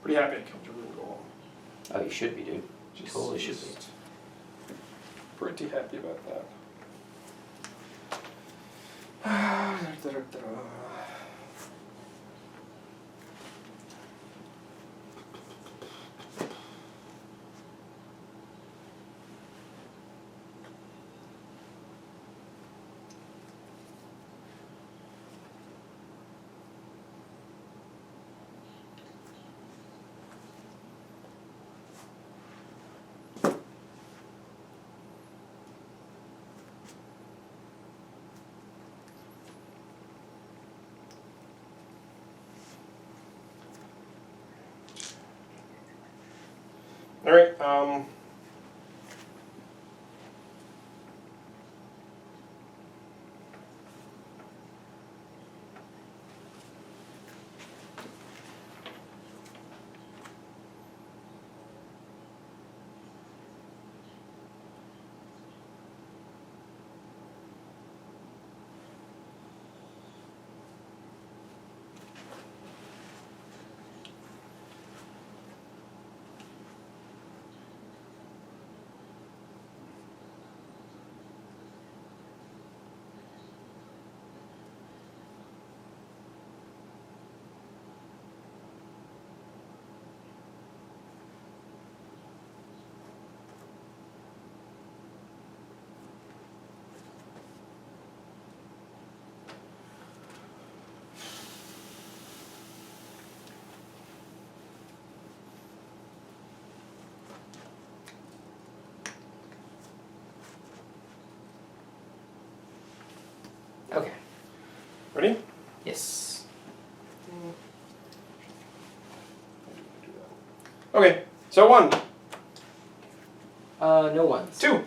Pretty happy I killed your Rune Golem. Oh, you should be, dude. You totally should be. Just pretty happy about that. All right. Okay. Ready? Yes. Okay. So 1. No ones. 2.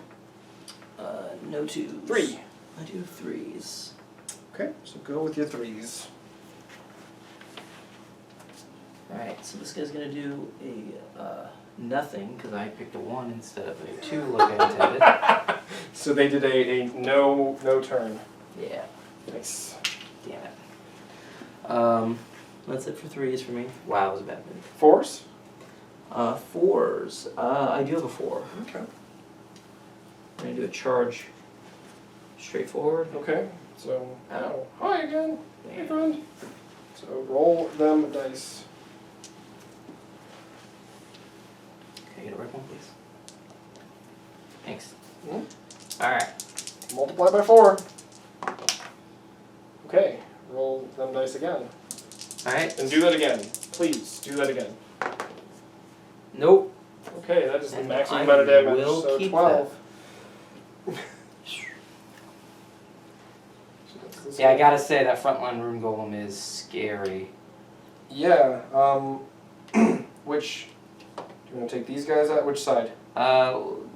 No twos. 3. I do 3s. Okay, so go with your 3s. Alright, so this guy's gonna do a nothing, because I picked a 1 instead of a 2 like I intended. So they did a no turn. Yeah. Nice. Damn it. That's it for 3s for me. Wow, it was a bad move. 4s? 4s. I do have a 4. Okay. I'm gonna do a charge straightforward. Okay, so, ow. Hi again. Hey, Damn. friend. So roll them dice. Can I get a red one, please? Thanks. Hmm? Alright. Multiply by 4. Okay, roll them dice again. Alright. And do that again. Please, do that again. Nope. Okay, that is the And maximum I amount of damage, will so keep 12. Yeah, I gotta say, that frontline rune golem is scary. Yeah, which, do you want to take these guys out? Which side? We'll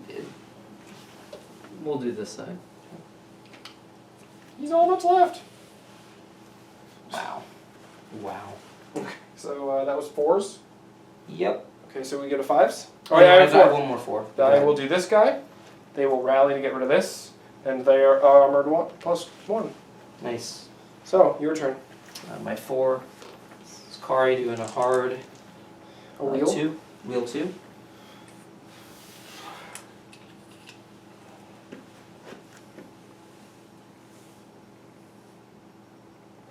do this side. He's all that's left. Wow. Wow. Okay, so that was 4s. Yep. Okay, so we get a 5s? Oh, yeah, I have I have 4. one more 4. I will do this guy. They will rally to get rid of this, and they are armored 1 plus 1. Nice. So, your turn. My 4 is Kari doing a hard A wheel? 2. Wheel 2.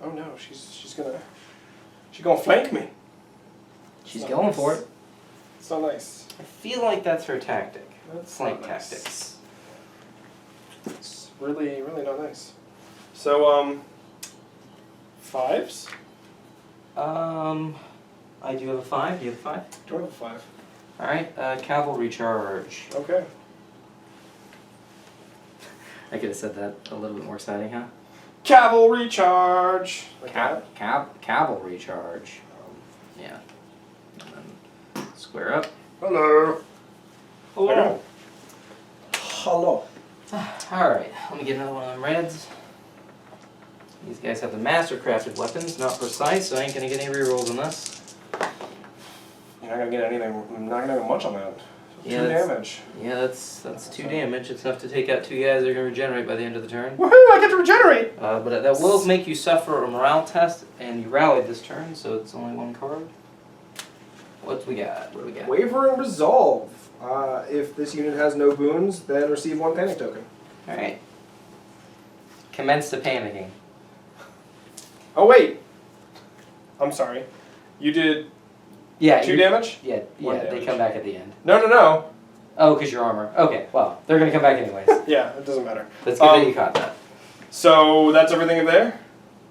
Oh no, she's gonna flank me. She's Not going nice. for it. It's not nice. I feel like that's her tactic. That's Flank not nice. tactics. It's really not nice. So 5s? I do have a 5. Do you have a 5? Do I have a 5? Alright, Cavalry charge. Okay. I could have said that a little bit more exciting, huh? Cavalry charge. Like that. Cavalry charge. Yeah. And then square up. Hello. Hello. Hello. Alright, let me get another one of them reds. These guys have the master crafted weapons, not precise, so I ain't gonna get any rerolls on this. You're not gonna get anything. I'm not gonna get much on that. Yeah, 2 that's- damage. Yeah, that's 2 damage. It's enough to take out 2 guys that are gonna regenerate by the end of the turn. Woohoo! I get to regenerate. But that will make you suffer a morale test, and you rallied this turn, so it's only 1 card. What we got? What do we got? Waver and resolve. If this unit has no boons, then receive 1 panic token. Alright. Commence the panicking. Oh wait. I'm sorry. You did Yeah. 2 damage? Yeah, One they damage. come back at the end. No. Oh, because your armor. Okay, well, they're gonna come back anyways. Yeah, it doesn't matter. That's good that you caught that. So that's everything in there?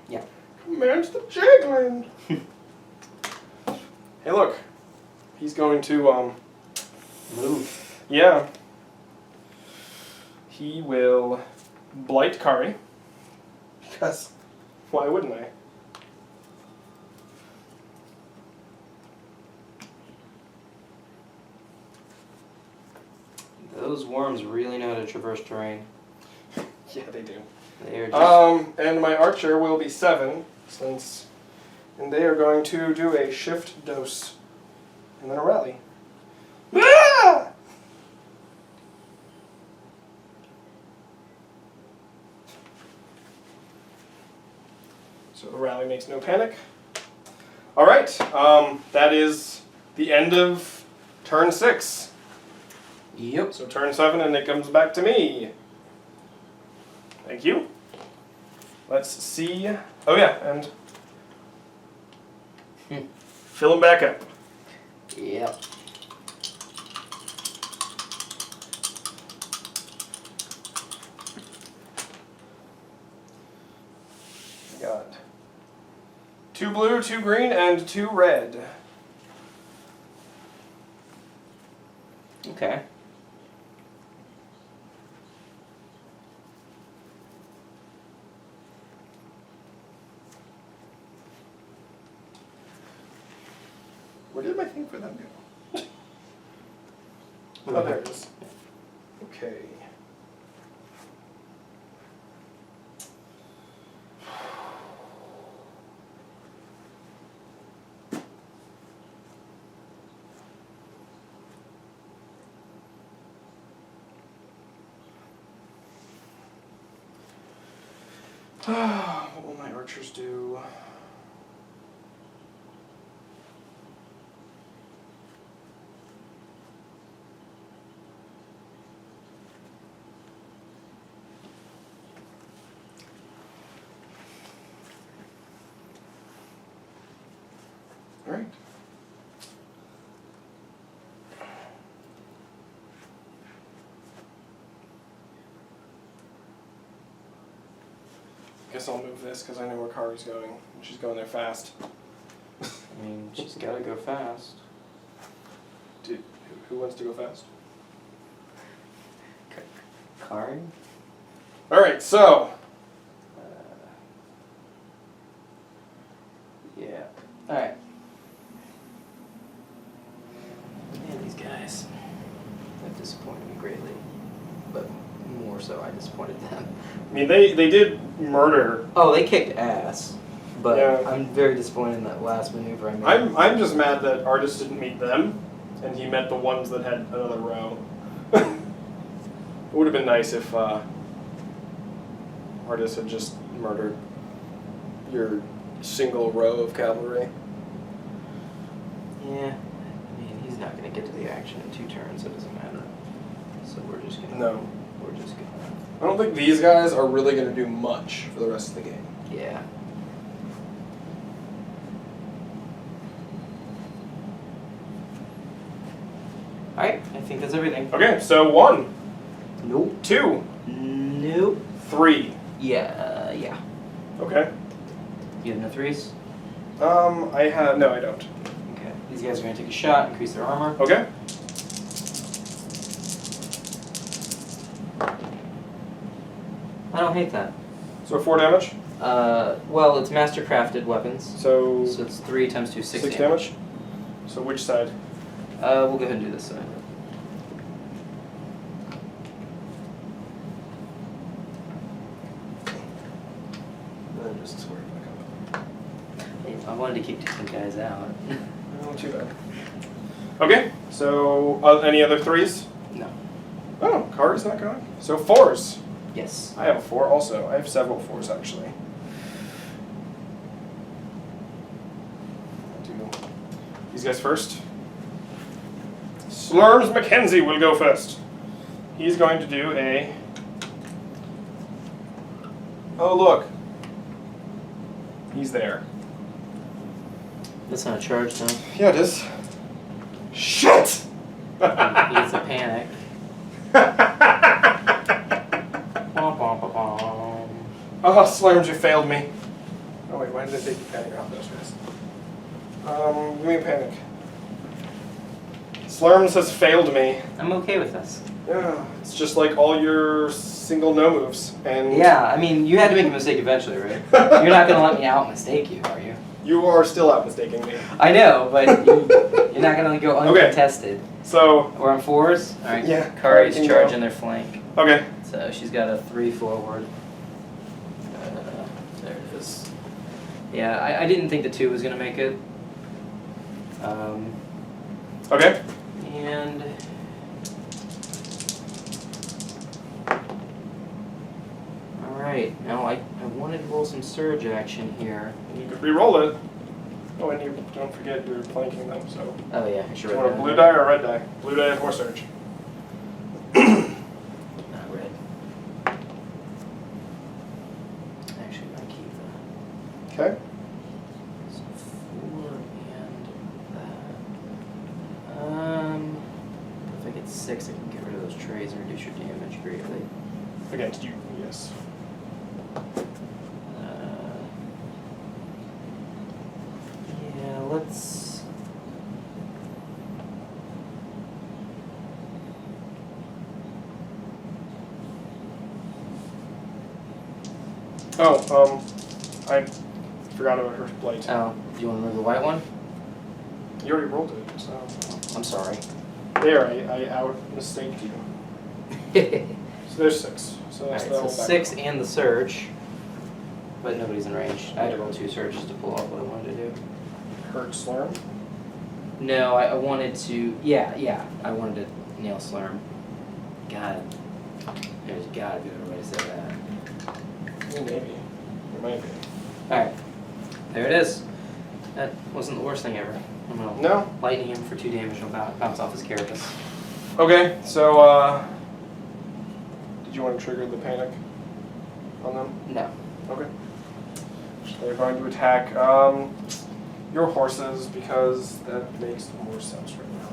Yeah. Commands the Jagland. Hey, look. He's going to, Move. yeah. He will blight Kari. Because, why wouldn't I? Those worms really know how to traverse terrain. Yeah, they do. They are just... And my archer will be 7, and they are going to do a shift dose, and then a rally. Ah! So a rally makes no panic. All right, that is the end of turn 6. Yep. So turn 7, and it comes back to me. Thank you. Let's see. Oh yeah, and fill him back up. Yep. We got 2 blue, 2 green, and 2 red. Okay. Where did my thing for them go? Oh, there it is. Okay. What will my archers do? All right. Guess I'll move this because I know where Kari's going. And she's going there fast. I mean, she's got to go fast. Who wants to go fast? Kari? Alright, so. Yeah. Alright. Man, these guys have disappointed me greatly. But more so, I disappointed them. I mean, they did murder. Oh, they kicked ass. But Yeah. I'm very disappointed in that last maneuver I made. I'm just mad that Ardus didn't meet them, and he met the ones that had another row. It would have been nice if Ardus had just murdered your single row of cavalry. Yeah. I mean, he's not going to get to the action in 2 turns, so it doesn't matter. So we're just going to... No. We're just going to... I don't think these guys are really going to do much for the rest of the game. Yeah. Alright, I think that's everything. Okay, so 1, Nope. 2, Nope. 3. Yeah. Okay. You have no 3s? No, I don't. Okay. These guys are going to take a shot, increase their armor. Okay. I don't hate that. So 4 damage. Well, it's mastercrafted weapons. So So it's 3 times 2, 6 damage. So which side? We'll go ahead and do this side. Then just swear back I wanted to keep different guys out. up. Not too bad. Okay. So any other 3s? No. Oh, Kari's not going. So 4s. Yes. I have a 4 also. I have several 4s actually. I'll do these guys first. Slurms Mackenzie will go first. He's going to do a... Oh, look. He's there. That's not a charge, though. Yeah, it is. Shit! He's a panic. Oh, Slurms, you failed me. Oh, wait, why did I take the panic off those guys? Give me a panic. Slurms has failed me. I'm okay with this. Yeah, it's just like all your single no moves. And Yeah, I mean, you had to make a mistake eventually, right? You're not going to let me out mistake you, are you? You are still out mistaking me. I know, but you're not going to go uncontested. So, We're on 4s? Alright, Yeah, Kari's can you charging go? their flank. okay. So she's got a 3 forward. There it is. Yeah, I didn't think the 2 was going to make it. Okay. And... Alright, now I wanted to roll some surge action here. You could re-roll it. Oh, and you don't forget you're flanking them, so. Oh yeah, I Do should you write want a that blue down. die or a red die? Blue die has more surge. Not red. Actually, I keep that. Okay. So 4 and that. If I get 6, I can get rid of those trays and reduce your damage greatly. Against you, yes. Yeah, let's. Oh, I forgot about her blight. Oh, do you want to remove the white one? You already rolled it, so. I'm sorry. There, I out-mistaked you. So there's 6. So that's Alright, the so whole 6 and the surge. But nobody's in range. I had to roll 2 surges to pull off what I wanted to do. Hurt Slurm. No, I wanted to. Yeah. I wanted to nail Slurm. God. There's gotta be a better way to say that. Maybe. There might be. Alright. There it is. That wasn't the worst thing ever. I'm gonna No? lightning him for 2 damage and bounce off his carapace. Okay, so, did you want to trigger the panic on them? No. Okay. They're going to attack your horses because that makes more sense right now.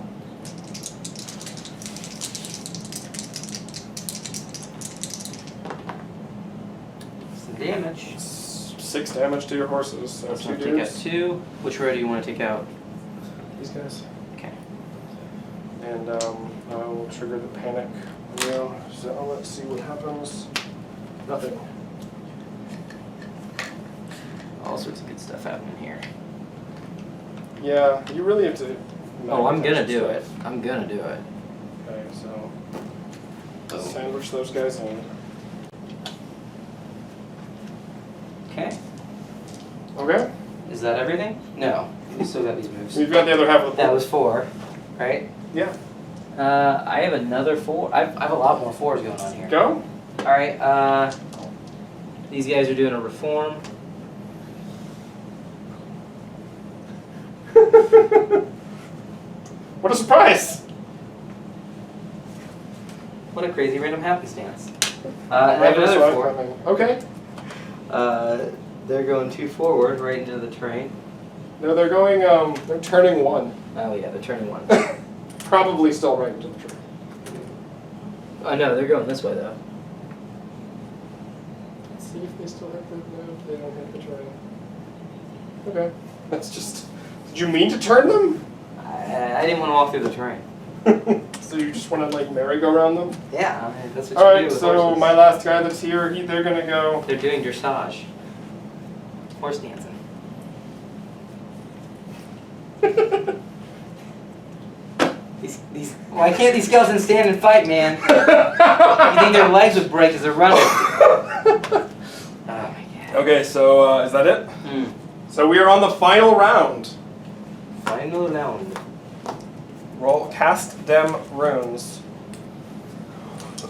Some damage. 6 damage to your horses, so Let's 2 take out dudes. 2. Which row do you want to take out? These guys. Okay. And I will trigger the panic on you. So let's see what happens. Nothing. All sorts of good stuff happening here. Yeah, you really have to. Oh, I'm gonna do it. I'm gonna do it. Okay, so Oh. sandwich those guys in. Okay. Okay. Is that everything? No. We still got these moves. We've got the other half of the That was 4, right? Yeah. I have another 4. I have a lot more 4s going on here. Go. Alright, these guys are doing a reform. What a surprise! What a crazy random happenstance. I have another 4. Okay. They're going 2 forward right into the terrain. No, they're going. They're turning 1. Oh yeah, they're turning 1. Probably still right into the terrain. Oh no, they're going this way though. Let's see if they still hit the. No, they don't hit the terrain. Okay. That's just. Did you mean to turn them? I didn't want to walk through the terrain. So you just want to like merry-go-round them? Yeah, I mean, that's what All you right. do with So horses. my last guy that's here, they're gonna go. They're doing dressage. Horse dancing. These. Why can't these skeletons stand and fight, man? You think their legs would break as they're running? Oh my god. Okay. So is that it? Mm. So we are on the final round. Final round. Roll, cast them runes.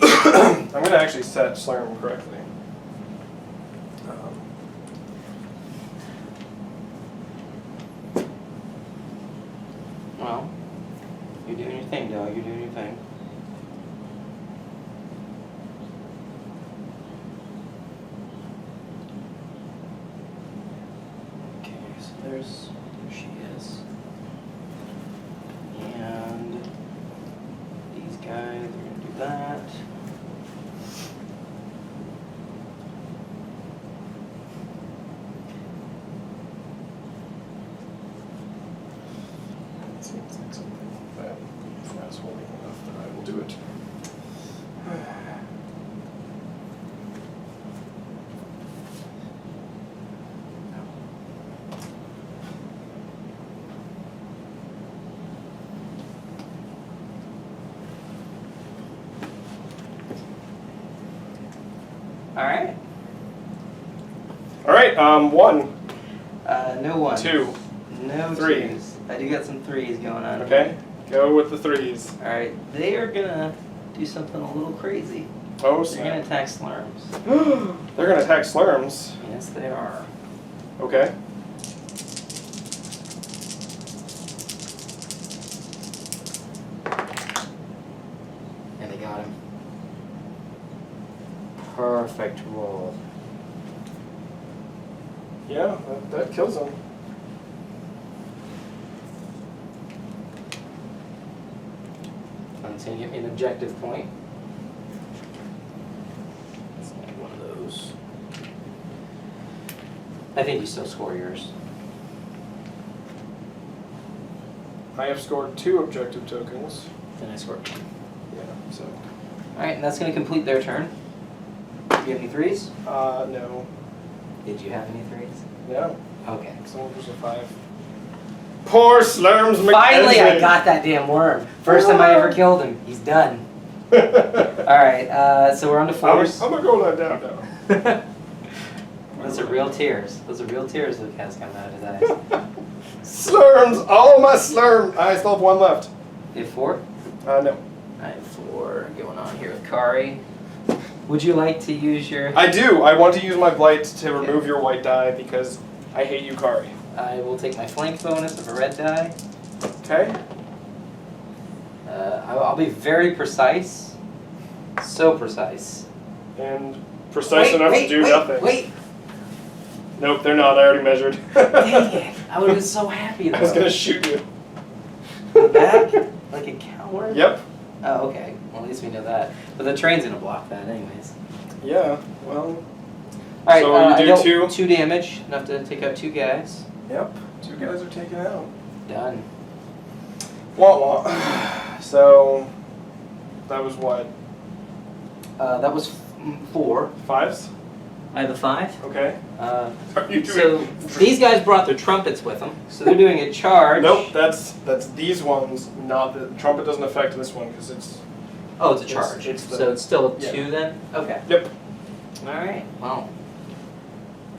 I'm gonna actually set Slurm correctly. Well, you're doing your thing, dog. You're doing your thing. Okay, so there she is. And these guys are gonna do that. It seems like something that is holding enough that I will do it. Alright. All right. 1, No 1. 2. No 3. 2s. I do got some 3s going on. Okay. Go with the 3s. Alright, they are gonna do something a little crazy. Oh They're gonna snap! attack slurms. They're gonna attack Slurms. Yes, they are. Okay. And they got him. Perfect roll. Yeah, that kills them. I'm just gonna get me an objective point. It's like one of those. I think you still score yours. I have scored 2 objective tokens. Then I scored 1. Yeah. So. Alright, and that's gonna complete their turn. Do you have any 3s? No. Did you have any 3s? No. Okay. Someone was a 5. Poor Slurms McKenzie. Finally, I got that damn worm. First time I ever killed him. He's done. Alright, so we're on to fours. I'm gonna go down now. Those are real tears. Those are real tears Luke has coming out of his eyes. Slurms! All my slurm! I still have one left. You have 4? No. I have 4 going on here with Kari. Would you like to use your... I do! I want to use my blight to remove your white die because I hate you, Kari. I will take my flank bonus of a red die. Okay. I'll be very precise. So precise. And precise enough to do nothing. Wait! Nope, they're not. I already measured. Dang it! I would have been so happy though. I was gonna shoot you. In the back? Like a coward? Yep. Oh, okay. Well, at least we know that. But the train's gonna block that anyways. Yeah, well... Alright, so you do I two? 2 damage. Enough to take out 2 guys. Yep, 2 guys are taken out. Done. Wah wah. So, that was what? That was 4. 5s? I have a 5. Okay. Are you doing... So these guys brought their trumpets with them, so they're doing a charge. Nope, that's these ones, not the trumpet doesn't affect this one because it's... Oh, it's a charge. So it's still a 2 then? Okay. Yep. Alright, well.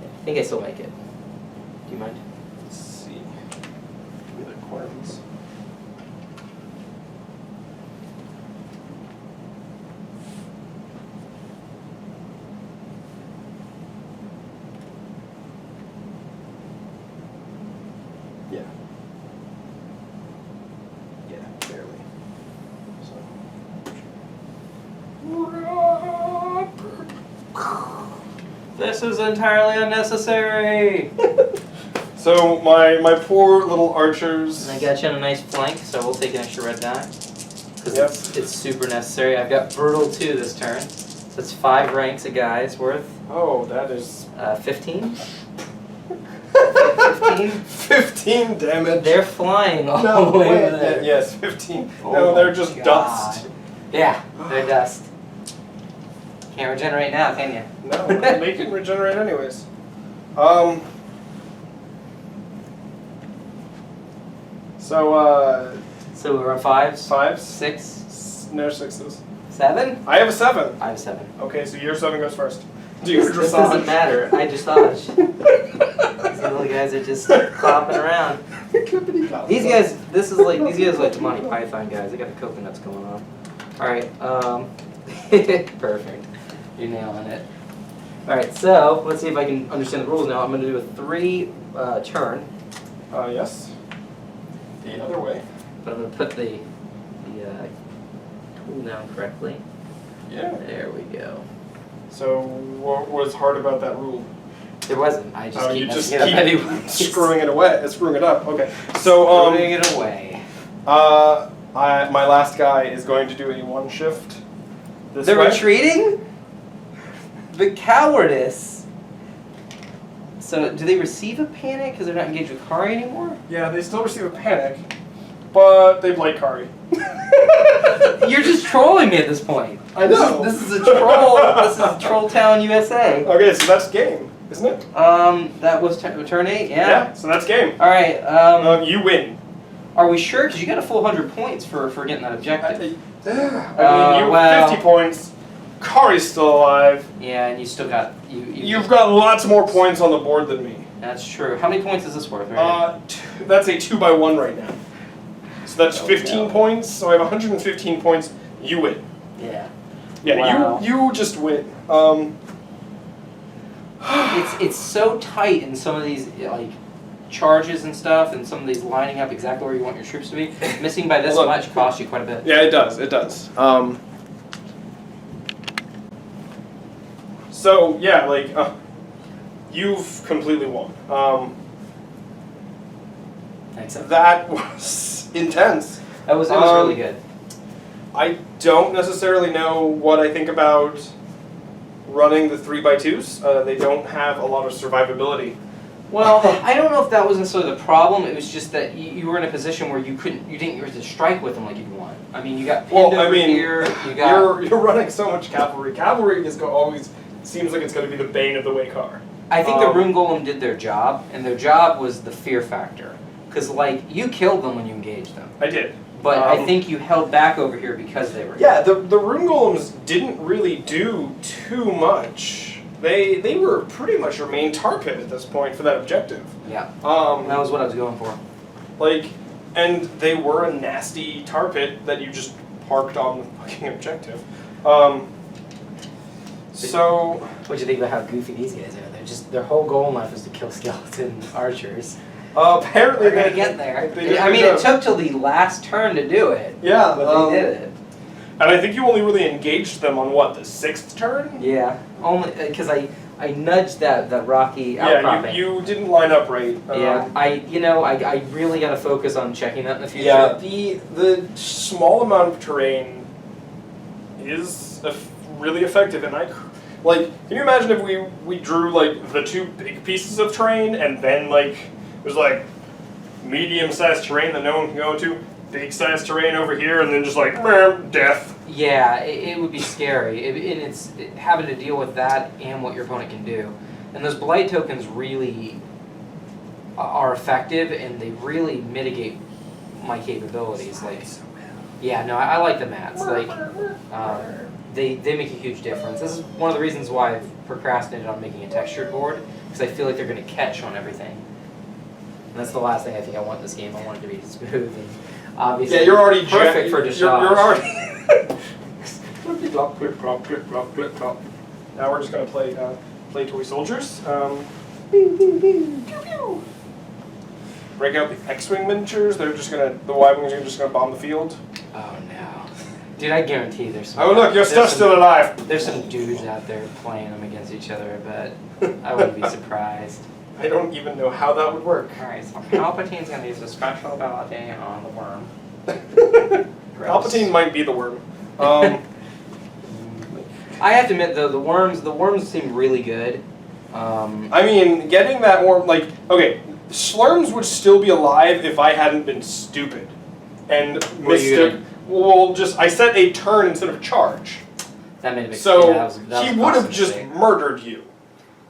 I think I still make it. Do you mind? Let's see. Give me the coins. Yeah. Yeah, barely. This is entirely unnecessary! So my poor little archers. And I got you on a nice flank, so we'll take an extra red die. Because Yep. it's super necessary. I've got Brutal 2 this turn. So that's 5 ranks of guys worth. Oh, that is 15? 15? 15 damage. They're flying all No the way way. over there. Yes, 15. Oh no, they're my just God. dust. Yeah, they're dust. Can't regenerate now, can you? No, they can regenerate anyways. So we're on 5s? 5s? 6? No 6s. 7? I have a 7. I have 7. Okay, so your 7 goes first. Do your This dressage. doesn't matter. I dressage. These little guys are just clopping around. These guys, these guys are like the Monty Python guys. They got the coconuts going on. Alright, perfect. You're nailing it. Alright, so let's see if I can understand the rules now. I'm going to do a 3 turn. Yes. The other way. But I'm going to put the tool down correctly. Yeah. There we go. So what was hard about that rule? There wasn't. I just keep you just messing it up keep anyways. screwing it away. Screwing it up. Okay. So Throwing it away. my last guy is going to do a 1 shift. They're retreating? The cowardice. So, do they receive a panic because they're not engaged with Kari anymore? Yeah, they still receive a panic, but they blight Kari. You're just trolling me at this point. I know. This is a troll. This is Troll Town, USA. Okay, so that's game, isn't it? That was turn 8. Yeah. Yeah. So that's game. All right. You win. Are we sure? Because you got a full 100 points for getting that objective. I mean, you have 50 points. Kari's still alive. Yeah, and you still got You've got lots more points on the board than me. That's true. How many points is this worth? Right? That's a 2x1 right now. So that's 15 points. So I have 115 points. You win. Yeah. Yeah. Wow. You just win. It's so tight in some of these like charges and stuff, and some of these lining up exactly where you want your troops to be. Missing by this much costs you quite a bit. Yeah, it does. It does. So yeah, like you've completely won. Except That was intense. it was really good. I don't necessarily know what I think about running the 3x2s. They don't have a lot of survivability. Well, I don't know if that was necessarily the problem. It was just that you were in a position where you didn't get to strike with them like you'd want. I mean, you got pinned over here. You're running so much cavalry. Cavalry is always seems like it's going to be the bane of the Waiqar. I think the Rune Golem did their job, and their job was the fear factor. Because, like, you killed them when you engaged them. I did. But I think you held back over here because they were here. Yeah, the Rune Golems didn't really do too much. They were pretty much your main tar pit at this point for that objective. Yeah. That was what I was going for. Like, and they were a nasty tar pit that you just parked on the fucking objective. So, What do you think about how goofy these guys are? They're just their whole goal in life is to kill skeleton archers. apparently They're gonna get there. they did a I mean, good it job. took till the last turn to do it. Yeah, But they did it. And I think you only really engaged them on what, the 6th turn? Yeah. Only because I nudged that rocky Yeah, outcropping. you didn't line up right. Yeah, I really got to focus on checking that in the future. Yeah, the small amount of terrain is really effective, and can you imagine if we drew like the 2 big pieces of terrain, and then like it was like medium-sized terrain that no one can go into, big-sized terrain over here, and then just like death. Yeah, it would be scary, and it's having to deal with that and what your opponent can do. And those blight tokens really are effective, and they really mitigate my capabilities. Like, yeah, no, I like the mats. Like, they make a huge difference. This is one of the reasons why I've procrastinated on making a textured board, because I feel like they're going to catch on everything. And that's the last thing I think I want in this game. I want it to be smooth and obviously. Yeah, you're already perfect for You're dressage. already. Clip clop, clip clop, clip clop. Now we're just gonna play toy soldiers. Break out the X-wing miniatures. The Y-wings are just gonna bomb the field. Oh no, dude! I guarantee there's some. Oh look, your stuff's still alive. There's some dudes out there playing them against each other. I bet I wouldn't be surprised. I don't even know how that would work. All right, so Palpatine's gonna use a special ability on the worm. Palpatine might be the worm. I have to admit though, the worms seem really good. I mean, getting that worm, okay, Slurms would still be alive if I hadn't been stupid and mistook. Well, I set a turn instead of charge. That made a big So that was he a would have awesome just mistake. murdered you.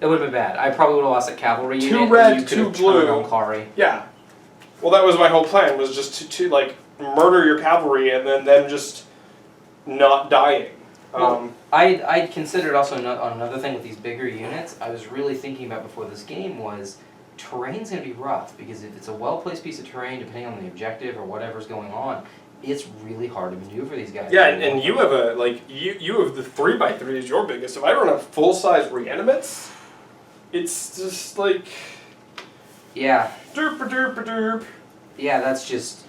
It would have been bad. I probably would have lost that cavalry 2 unit. red, and you could 2 have turned blue. on Kari. Yeah. Well, that was my whole plan, was just to murder your cavalry and then them just not dying. I'd considered also another thing with these bigger units. I was really thinking about before this game was terrain's going to be rough, because if it's a well-placed piece of terrain, depending on the objective or whatever's going on, it's really hard to maneuver these guys. Yeah, and you have you have the 3x3 as your biggest. If I run a full-size Reanimates, it's just like yeah, derp. yeah, that's just.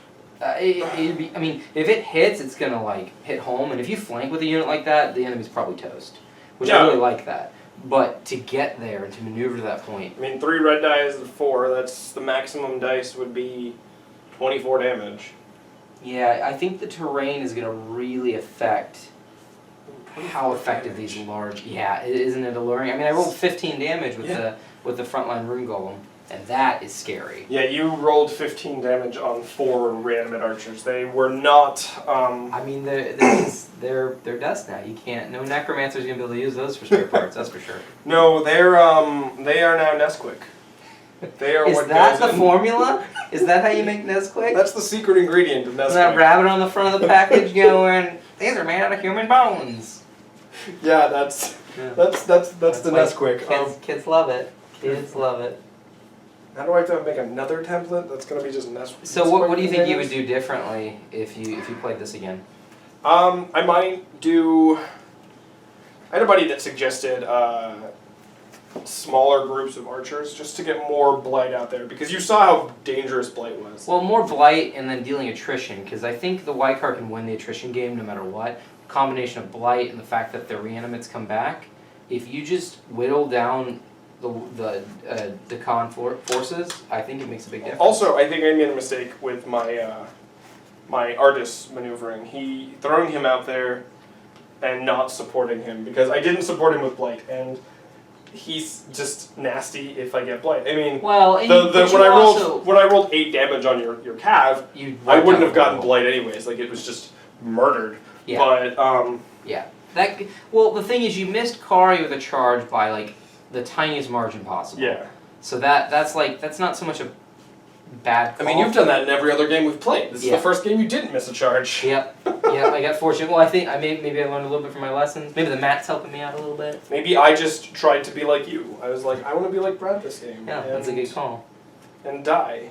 It'd be, I mean, if it hits, it's gonna hit home, and if you flank with a unit like that, the enemy's probably toast. Which I really like that. But to get there and to maneuver to that point. I mean, 3 red dice and 4. That's the maximum dice would be 24 damage. Yeah, I think the terrain is gonna really affect how effective these large. Yeah, isn't it alluring? I mean, I rolled 15 damage with the frontline Rune Golem, and that is scary. Yeah, you rolled 15 damage on 4 Reanimate archers. They were not. I mean, they're dust now. You can't. No necromancer's gonna be able to use those for spare parts. That's for sure. No, they are now Nesquik. They are. Is what that goes the in. formula? Is that how you make Nesquik? That's the secret ingredient of Is that Nesquik. rabbit on the front of the package going? These are made out of human bones. Yeah, that's the Nesquik. Kids love it. Kids love it. How do I have to make another template? That's gonna be just Nesquik. So what do you think you would do differently if you played this again? I might do. I had a buddy that suggested smaller groups of archers just to get more blight out there, because you saw how dangerous blight was. Well, more blight and then dealing attrition, because I think the Waiqar can win the attrition game no matter what. Combination of blight and the fact that the Reanimates come back. If you just whittle down the Daqan forces, I think it makes a big difference. Also, I think I made a mistake with my my Ardus maneuvering. Throwing him out there and not supporting him, because I didn't support him with blight, and he's just nasty if I get blight. I mean, well, when I rolled 8 damage on your cav, I wouldn't have gotten blight anyways. Like, it was just murdered. Yeah. But yeah. The thing is, you missed Kari with a charge by the tiniest margin possible. yeah. So that's not so much a bad call. I mean, you've done that in every other game we've played. This is Yeah. the first game you didn't miss a charge. Yep. Yeah, I got fortunate. Well, I think maybe I learned a little bit from my lessons. Maybe the mat's helping me out a little bit. Maybe I just tried to be like you. I was like, I want to be like Brad this game. Yeah, that's a good call. And die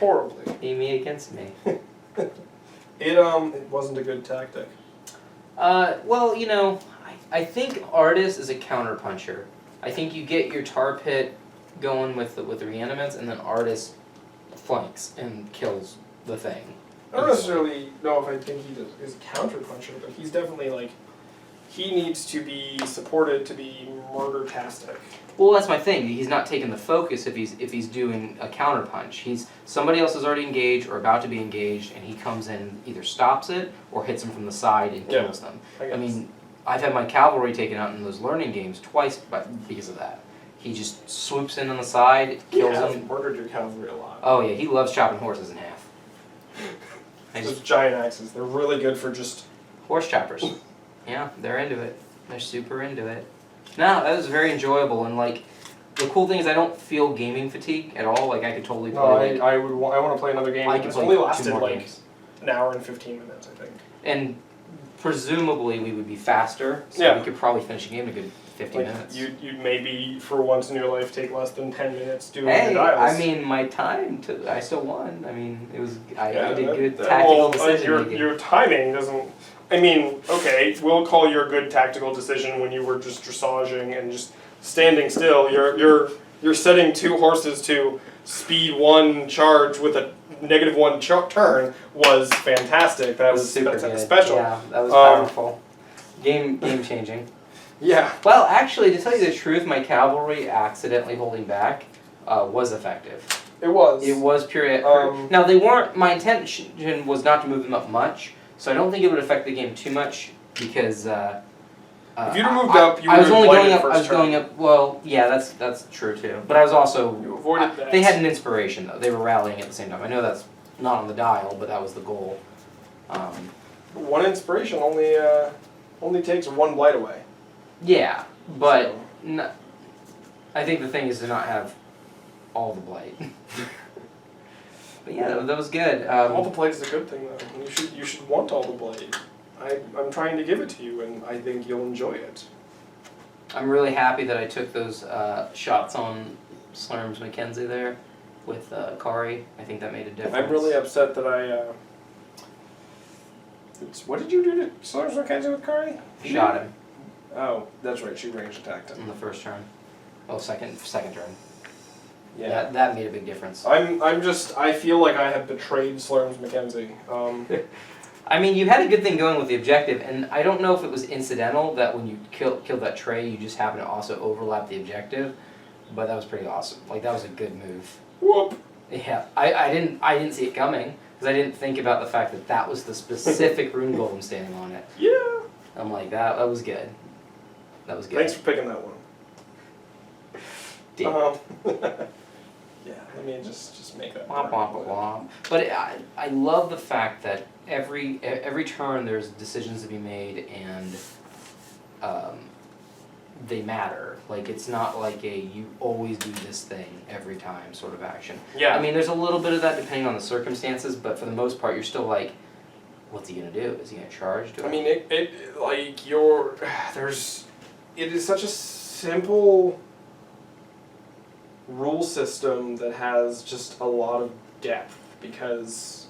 horribly. Me against me. It wasn't a good tactic. Well, you know, I think Ardus is a counterpuncher. I think you get your tar pit going with the Reanimates, and then Ardus flanks and kills the thing. I don't necessarily know if I think he is a counterpuncher, but he's definitely like, he needs to be supported to be murder-tastic. Well, that's my thing. He's not taking the focus if he's doing a counterpunch. Somebody else is already engaged or about to be engaged, and he comes in and either stops it or hits them from the side and kills them. I mean, I've had my cavalry taken out in those learning games twice because of that. He just swoops in on the side, kills them. He's murdered your cavalry a lot. Oh yeah, he loves chopping horses in half. Those giant axes, they're really good for just... Horse choppers. Yeah, they're into it. They're super into it. No, that was very enjoyable, and like, the cool thing is I don't feel gaming fatigue at all. Like I could totally play. I want to play another game. It's only lasted like an hour and 15 minutes, I think. And presumably we would be faster, so we could probably finish a game in a good 50 minutes. You'd maybe for once in your life take less than 10 minutes doing Hey, your dials. I mean my time I still won. I mean it was I did good tactical decision making. Your timing doesn't. I mean, okay, we'll call your good tactical decision when you were just dressaging and just standing still. You're setting 2 horses to speed 1 charge with a -1 turn was fantastic. That was super good. special. Yeah, that was powerful. Game changing. Yeah. Well, actually, to tell you the truth, my cavalry accidentally holding back was effective. It was. It was pure. Now they weren't. My intention was not to move them up much, so I don't think it would affect the game too much because. If you'd moved up, you would have only going up. first I was going up. Well, yeah, that's true too. But I was also. You avoided that. They had an inspiration though. They were rallying at the same time. I know that's not on the dial, but that was the goal. One inspiration only takes 1 blight away. Yeah, but I think the thing is to not have all the blight. But yeah, that was good. All the blight is a good thing though. You should want all the blight. I'm trying to give it to you, and I think you'll enjoy it. I'm really happy that I took those shots on Slurms Mackenzie there with Kari. I think that made a difference. I'm really upset that I. What did you do to Slurms Mackenzie with Kari? Shot him. Oh, that's right. She range attacked him on the first turn. Oh, second turn. Yeah, that made a big difference. I feel like I have betrayed Slurms Mackenzie. I mean, you had a good thing going with the objective, and I don't know if it was incidental that when you killed that tray, you just happened to also overlap the objective, but that was pretty awesome. Like that was a good move. Whoop. Yeah, I didn't see it coming because I didn't think about the fact that was the specific rune golem standing on it. Yeah. I'm like that was good. That was good. Thanks for picking that one. Yeah, let me just make that. Womp, womp, womp. But I love the fact that every turn there's decisions to be made and they matter. Like it's not like you always do this thing every time sort of action. Yeah. I mean, there's a little bit of that depending on the circumstances, but for the most part, you're still like, what's he gonna do? Is he gonna charge? I mean, it is such a simple rule system that has just a lot of depth because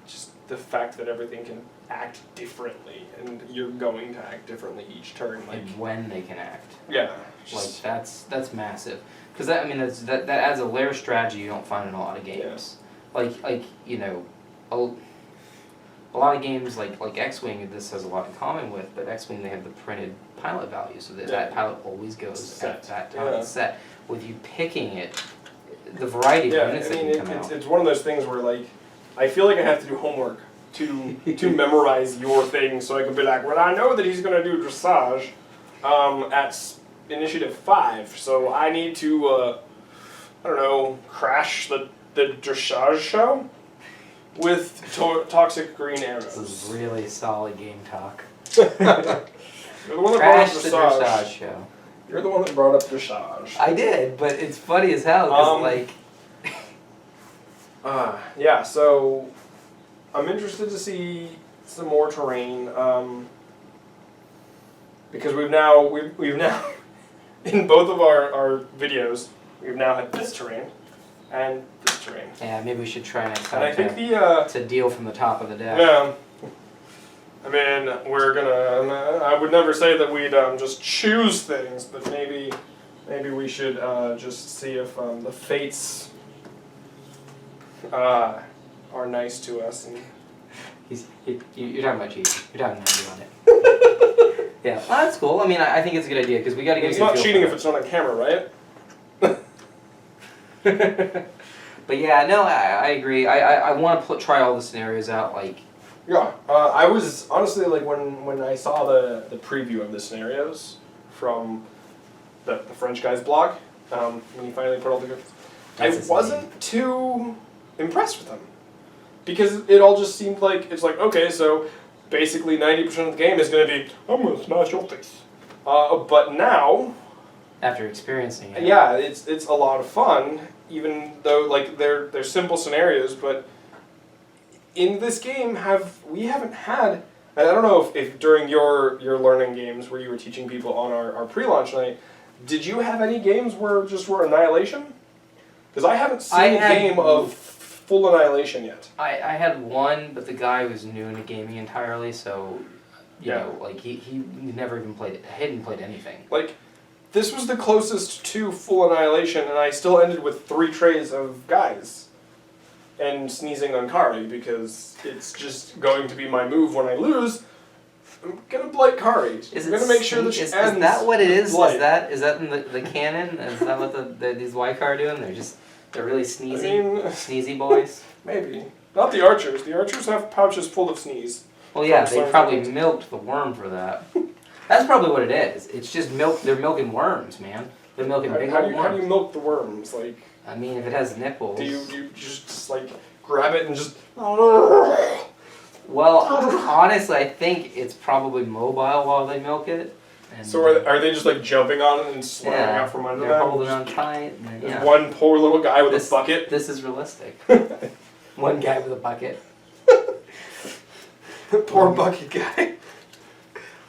just the fact that everything can act differently and you're going to act differently each turn, like and when they can act. Yeah, like that's massive because that adds a layer of strategy you don't find in a lot of games. Yeah. Like you know, a lot of games like X-Wing, this has a lot in common with, but X-Wing they have the printed pilot value, so that pilot always goes at that time set. With you picking it, the variety of units that can come out. It's one of those things where like I feel like I have to do homework to memorize your thing, so I can be like, well, I know that he's going to do dressage at initiative 5, so I need to I don't know, crash the dressage show with toxic green arrows. This is really solid game talk. You're the one that Crash brought up the dressage show. You're the one that brought up dressage. I did, but it's funny as hell because like Yeah, so I'm interested to see some more terrain, because we've now in both of our videos we've now had this terrain and this terrain. Yeah, maybe we should try next time. And I think to deal from the top of the deck. Yeah. I mean, I would never say that we'd just choose things, but maybe we should just see if the fates are nice to us. And You're talking about cheating. You're talking about doing it. Yeah, well, that's cool. I mean, I think it's a good idea because we got to get. It's a good not feel cheating for if it's not on camera, right? But yeah, no, I agree. I want to try all the scenarios out. Like, Yeah, I was honestly like when I saw the preview of the scenarios from the French guy's blog, when he finally put all the I wasn't too impressed with them, because it all just seemed like it's like, okay, so basically 90% of the game is going to be I'm going to smash your face, but now after experiencing it, yeah, it's a lot of fun, even though like they're simple scenarios, but in this game we haven't had, and I don't know if during your learning games where you were teaching people on our pre-launch night, did you have any games where just were annihilation? Because I haven't seen a game of full annihilation yet. I had one, but the guy was new into gaming entirely, so you know, like he never even played it. Hadn't played anything. Like, this was the closest to full annihilation, and I still ended with 3 trays of guys. And sneezing on Kari, because it's just going to be my move when I lose. I'm gonna blight Kari. I'm gonna make sure that she ends. Is that what it is? Blight. Is that in the canon? Is that what these Waiqar are doing? They're really sneezy, sneezy boys. Maybe not the archers. The archers have pouches full of sneeze. Well, yeah, they probably milked the worm for that. That's probably what it is. It's just milk. They're milking worms, man. They're milking big old worms. How do you milk the worms? Like, I mean, if it has nipples. Do you just like grab it and just? Well, honestly, I think it's probably mobile while they milk it. And so are they just like jumping on it and slamming out from under they're them? holding on tight. And then, One poor little guy with a bucket. This is realistic. One guy with a bucket. Poor bucket guy.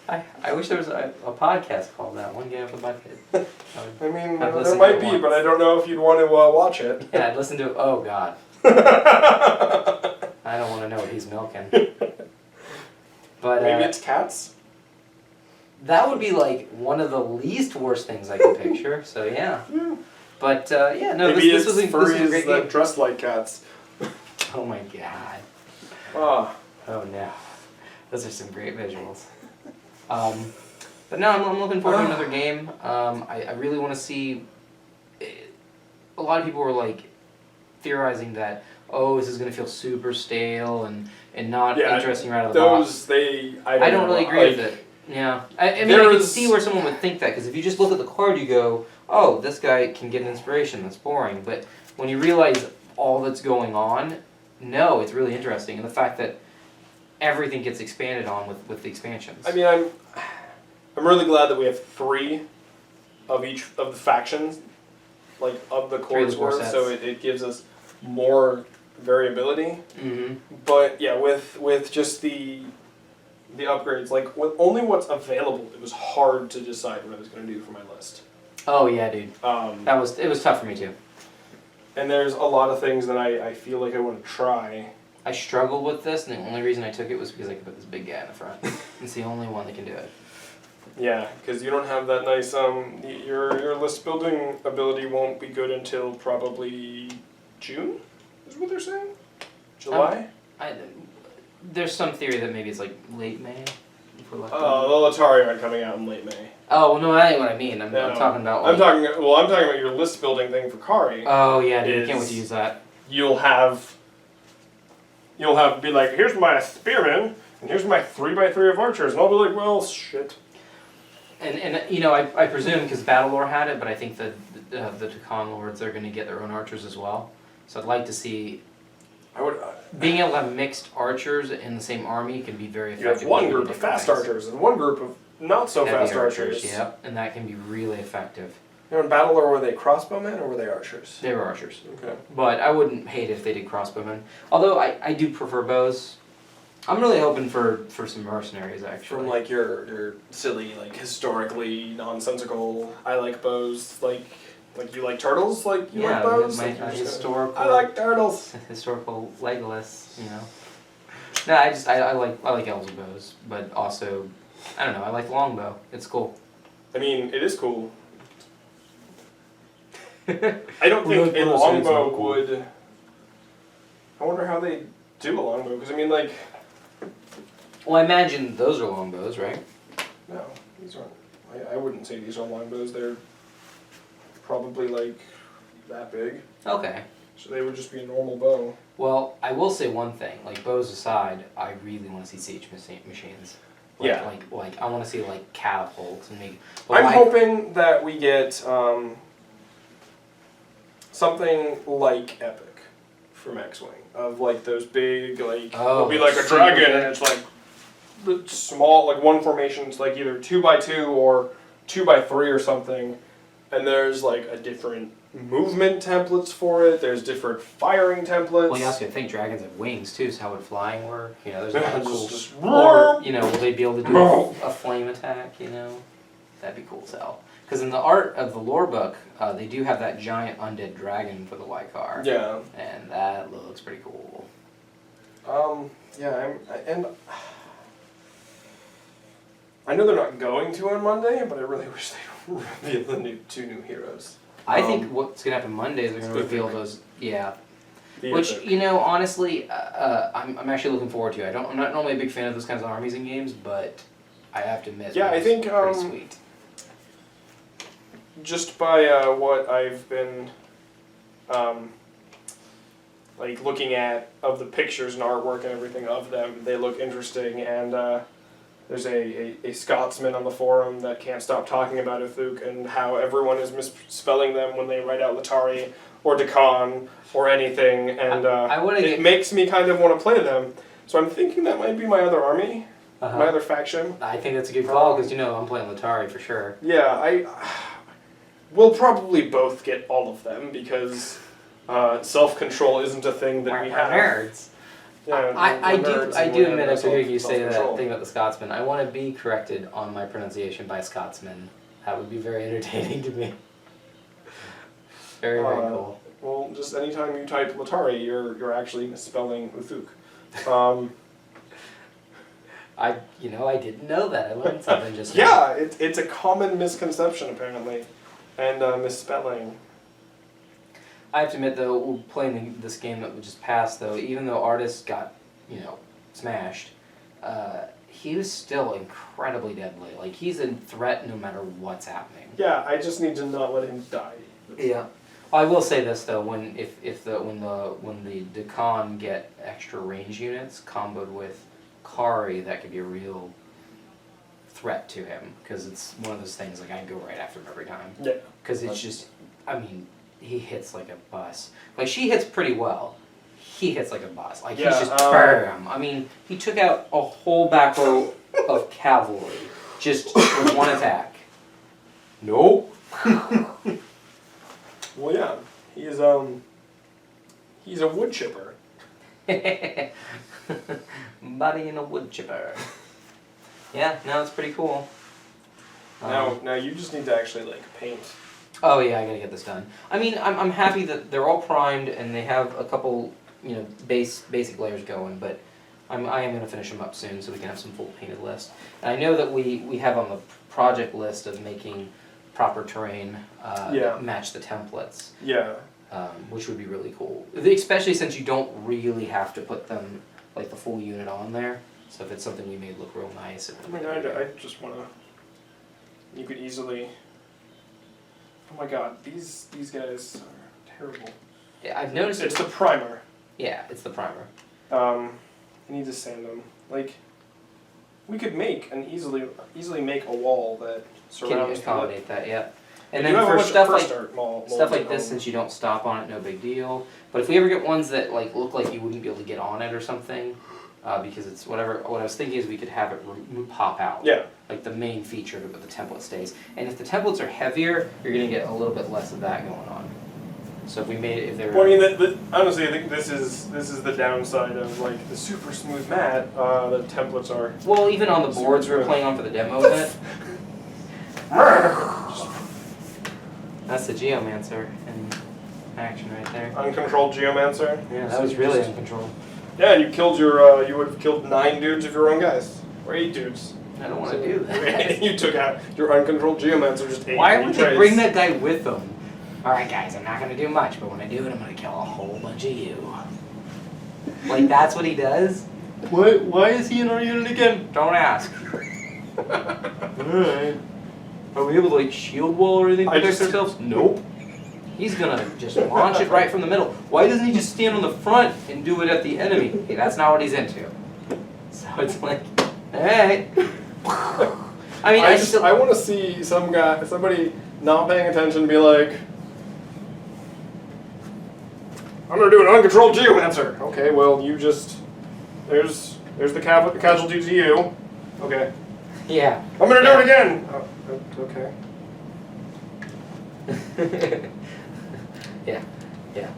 I wish there was a podcast called that, One Guy with a Bucket. I mean, there might be, but I don't know if you'd want to watch it. Yeah, I'd listen to it. Oh, God. I don't want to know what he's milking. But maybe it's cats? That would be like one of the least worst things I could picture, so yeah. But yeah, no, maybe this was a great that game. dressed like cats. Oh my God. Oh no. Those are some great visuals. But no, I'm looking forward to another game. I really want to see. A lot of people were like theorizing that this is going to feel super stale and not interesting right out of the box. I don't really agree with it. Yeah, I mean, I can see where someone would think that, because if you just look at the card, you go, "Oh, this guy can get an inspiration. That's boring." But when you realize all that's going on, no, it's really interesting, and the fact that everything gets expanded on with the expansions. I mean, I'm really glad that we have 3 of each of the factions, like of the core swords, so it gives us more variability. Mm-hmm. But yeah, with just the upgrades, like with only what's available, it was hard to decide what I was going to do for my list. Oh yeah, dude. It was tough for me too. And there's a lot of things that I feel like I want to try. I struggled with this, and the only reason I took it was because I could put this big guy in the front. It's the only one that can do it. Yeah, because you don't have that nice your list building ability won't be good until probably June, is what they're saying. July. There's some theory that maybe it's like late May. If we're lucky. Oh, the Atari aren't coming out in late May. Oh well, no, that ain't what I mean. I'm talking about. Like, I'm talking about your list building thing for Kari. Oh yeah, dude, I can't wait to use that. You'll be like, here's my Spearen, and here's my 3x3 of archers, and I'll be like, well, shit. And you know, I presume because Battle Lore had it, but I think the Daqan Lords are going to get their own archers as well. So I'd like to see. Being able to have mixed archers in the same army can be very effective. You have one group of fast archers and one group of not so fast archers. Yep, and that can be really effective. They're in battle, or were they crossbowmen, or were they archers? They were archers. Okay. But I wouldn't hate if they did crossbowmen. Although I do prefer bows. I'm really hoping for some mercenaries, actually. From like your silly, like historically nonsensical, I like bows, like you like turtles, like you like bows? My Like, you're just historical... I like turtles! Historical Legolas, you know. No, I like elves with bows, but also, I don't know, I like longbow. It's cool. I mean, it is cool. I don't Well, think a those things are longbow cool. would... I wonder how they do a longbow, because I mean, like... Well, I imagine those are longbows, right? No, these aren't... I wouldn't say these are longbows. They're probably, like, that big. Okay. So they would just be a normal bow. Well, I will say one thing. Like, bows aside, I really want to see siege machines. Like, Yeah. Like I want to see, like, catapults and maybe... I'm hoping that we get something like Epic from X-Wing. Of, like, those big, like... Oh, it'll be like a super dragon, big. and it's, like, small, like, one formation. It's, like, either 2x2 or 2x3 or something. And there's, like, a different movement templates for it. There's different firing templates. Well, you also think dragons have wings, too, so how would flying work? You know, there's a lot of cool... just Or, you know, will they be able to do a flame attack, you know? That'd be cool as hell. Because in the art of the lore book, they do have that giant undead dragon for the Waiqar. Yeah. And that looks pretty cool. Yeah, I know they're not going to on Monday, but I really wish they would reveal the two new heroes. I think what's going to happen Monday is they're going to reveal those, Which, Epic. you know, honestly, I'm actually looking forward to. I'm not normally a big fan of those kinds of armies in games, but I have to admit, Yeah, I it's think, pretty sweet. Just by what I've been like looking at of the pictures and artwork and everything of them, they look interesting. And there's a Scotsman on the forum that can't stop talking about Uthuk and how everyone is misspelling them when they write out Latari or Daqan or anything, and it makes me kind of want to play them. So I'm thinking that might be my other army, my other faction. I think that's a good call because, you know, I'm playing Latari for sure. Yeah, we'll probably both get all of them because self-control isn't a thing that we have. Nerds. Yeah, I do admit after hearing you say self-control. that thing about the Scotsman, I want to be corrected on my pronunciation by a Scotsman. That would be very entertaining to me. Very cool. Well, just anytime you type Latari, you're actually misspelling Uthuk. I didn't know that. I learned something just now. Yeah, it's a common misconception apparently, and misspelling. I have to admit though, playing this game that we just passed though, even though Ardus got, smashed, he was still incredibly deadly. Like, he's a threat no matter what's happening. Yeah, I just need to not let him die. Yeah. I will say this though, when the Daqan get extra range units comboed with Kari, that could be a real threat to him, because it's one of those things like I go right after him every time. Yeah. Because it's just, he hits like a bus. Like, she hits pretty well. He hits like a bus. Like, he's just bam. He took out a whole back row of cavalry just with one attack. Nope. Well, yeah, he's a wood chipper. Body in a wood chipper. Yeah, no, it's pretty cool. Now you just need to actually paint. Oh yeah, I gotta get this done. I'm happy that they're all primed and they have a couple, basic layers going, but I am gonna finish them up soon so we can have some full painted list. And I know that we have on the project list of making proper terrain that match the templates. Yeah. Which would be really cool, especially since you don't really have to put them the full unit on there. So if it's something we made look real nice, I just wanna. You could easily. Oh my God, these guys are terrible. Yeah, I've noticed it's the primer. Yeah, it's the primer. I need to sand them. We could easily make a wall that surrounds. Can accommodate that, yeah. And then then for stuff stuff like this, since you don't stop on it, no big deal. But if we ever get ones that look like you wouldn't be able to get on it or something, because it's whatever. What I was thinking is we could have it pop out. Yeah. like the main feature of the template stays. And if the templates are heavier, you're going to get a little bit less of that going on. So if we made it, if they were... Well, I mean, honestly, I think this is the downside of like the super smooth mat. The templates are. Well, even on the boards we were playing on for the demo event. That's the Geomancer in action right there. Uncontrolled Geomancer. Yeah, that was really uncontrolled. Yeah, and you killed your. You would have killed 9 dudes of your own guys, or 8 dudes. I don't want to do that. You took out your uncontrolled Geomancer, just 8. Why would they bring that guy with them? Alright guys, I'm not going to do much, but when I do it, I'm going to kill a whole bunch of you. Like, that's what he does? Why is he in our unit again? Don't ask. Alright. Are we able to, like, shield wall or anything to protect ourselves? Nope. He's going to just launch it right from the middle. Why doesn't he just stand on the front and do it at the enemy? Hey, that's not what he's into. So it's like, alright. I mean, I want to see somebody not paying attention be like, I'm going to do an uncontrolled Geomancer. Okay, well, you just... There's the casualty to you. Okay. Yeah. I'm going to do it again. Okay. Yeah.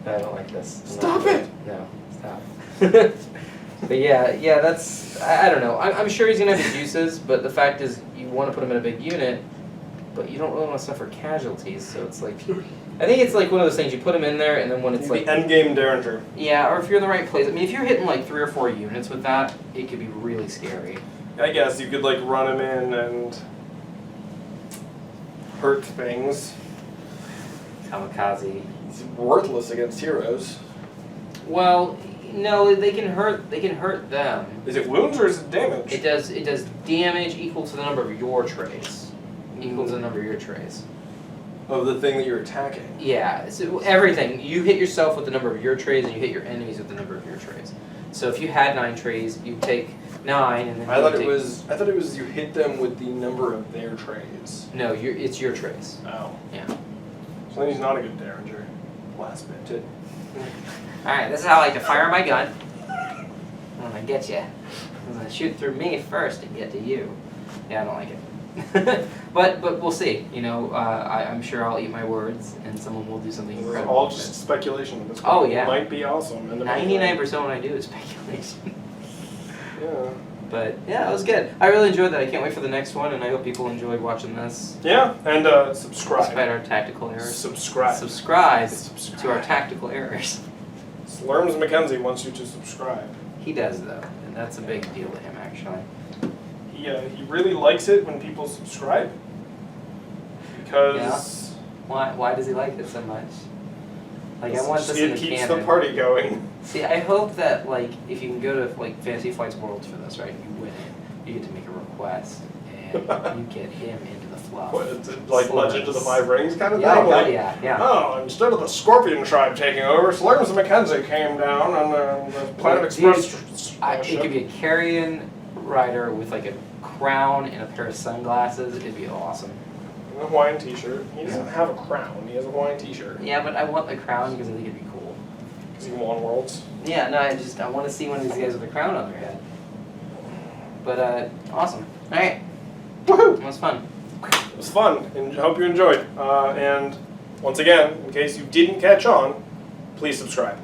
I don't like this. Stop it! No, stop. But yeah, that's... I don't know. I'm sure he's going to have his uses, but the fact is you want to put him in a big unit, but you don't really want to suffer casualties, so it's like... I think it's like one of those things, you put him in there, and then when it's like... The endgame Derringer. Yeah, or if you're in the right place. I mean, if you're hitting like 3 or 4 units with that, it could be really scary. I guess you could like run him in and hurt things. Kamikaze. He's worthless against heroes. Well, no, they can hurt them. Is it wounds or is it damage? It does damage equal to the number of your trays. Equal to the number of your trays. Of the thing that you're attacking. Yeah, so everything. You hit yourself with the number of your trays, and you hit your enemies with the number of your trays. So if you had 9 trays, you take 9, and then I thought it was you hit them with the number of their trays. No, it's your trays. Oh. Yeah. So then he's not a good Derringer. Last bit. Alright, this is how I like to fire my gun. I'm gonna get you. I'm gonna shoot through me first and get to you. Yeah, I don't like it. but we'll see. You know, I'm sure I'll eat my words, and someone will do something incredible. All just speculation at this point. Oh yeah. It might be awesome. 99% of what I do is speculation. Yeah. But yeah, it was good. I really enjoyed that. I can't wait for the next one, and I hope people enjoyed watching this. Yeah, and subscribe. Despite our tactical errors. Subscribe To our tactical errors. Slurms Mackenzie wants you to subscribe. He does though, and that's a big deal to him actually. He really likes it when people subscribe. Because... Yeah. Why does he like it so much? Like, I want this in the canon. It keeps the party going. See, I hope that, like, if you can go to, like, Fantasy Flight's Worlds for this, right, and you win it, you get to make a request, and you get him into the fluff. What, is it like Legend of the Five Rings kind of yeah, thing? Like, yeah. Oh, instead of the Scorpion tribe taking over, Slurms Mackenzie came down on the Planet Express. It could be a Carrion rider with, like, a crown and a pair of sunglasses. It'd be awesome. A Hawaiian t-shirt. He doesn't have a crown. He has a Hawaiian t-shirt. Yeah, but I want the crown because I think it'd be cool. Because he won Worlds. Yeah, no, I want to see one of these guys with a crown on their head. But, awesome. Alright. Woohoo! It was fun. It was fun, and I hope you enjoyed. And once again, in case you didn't catch on, please subscribe.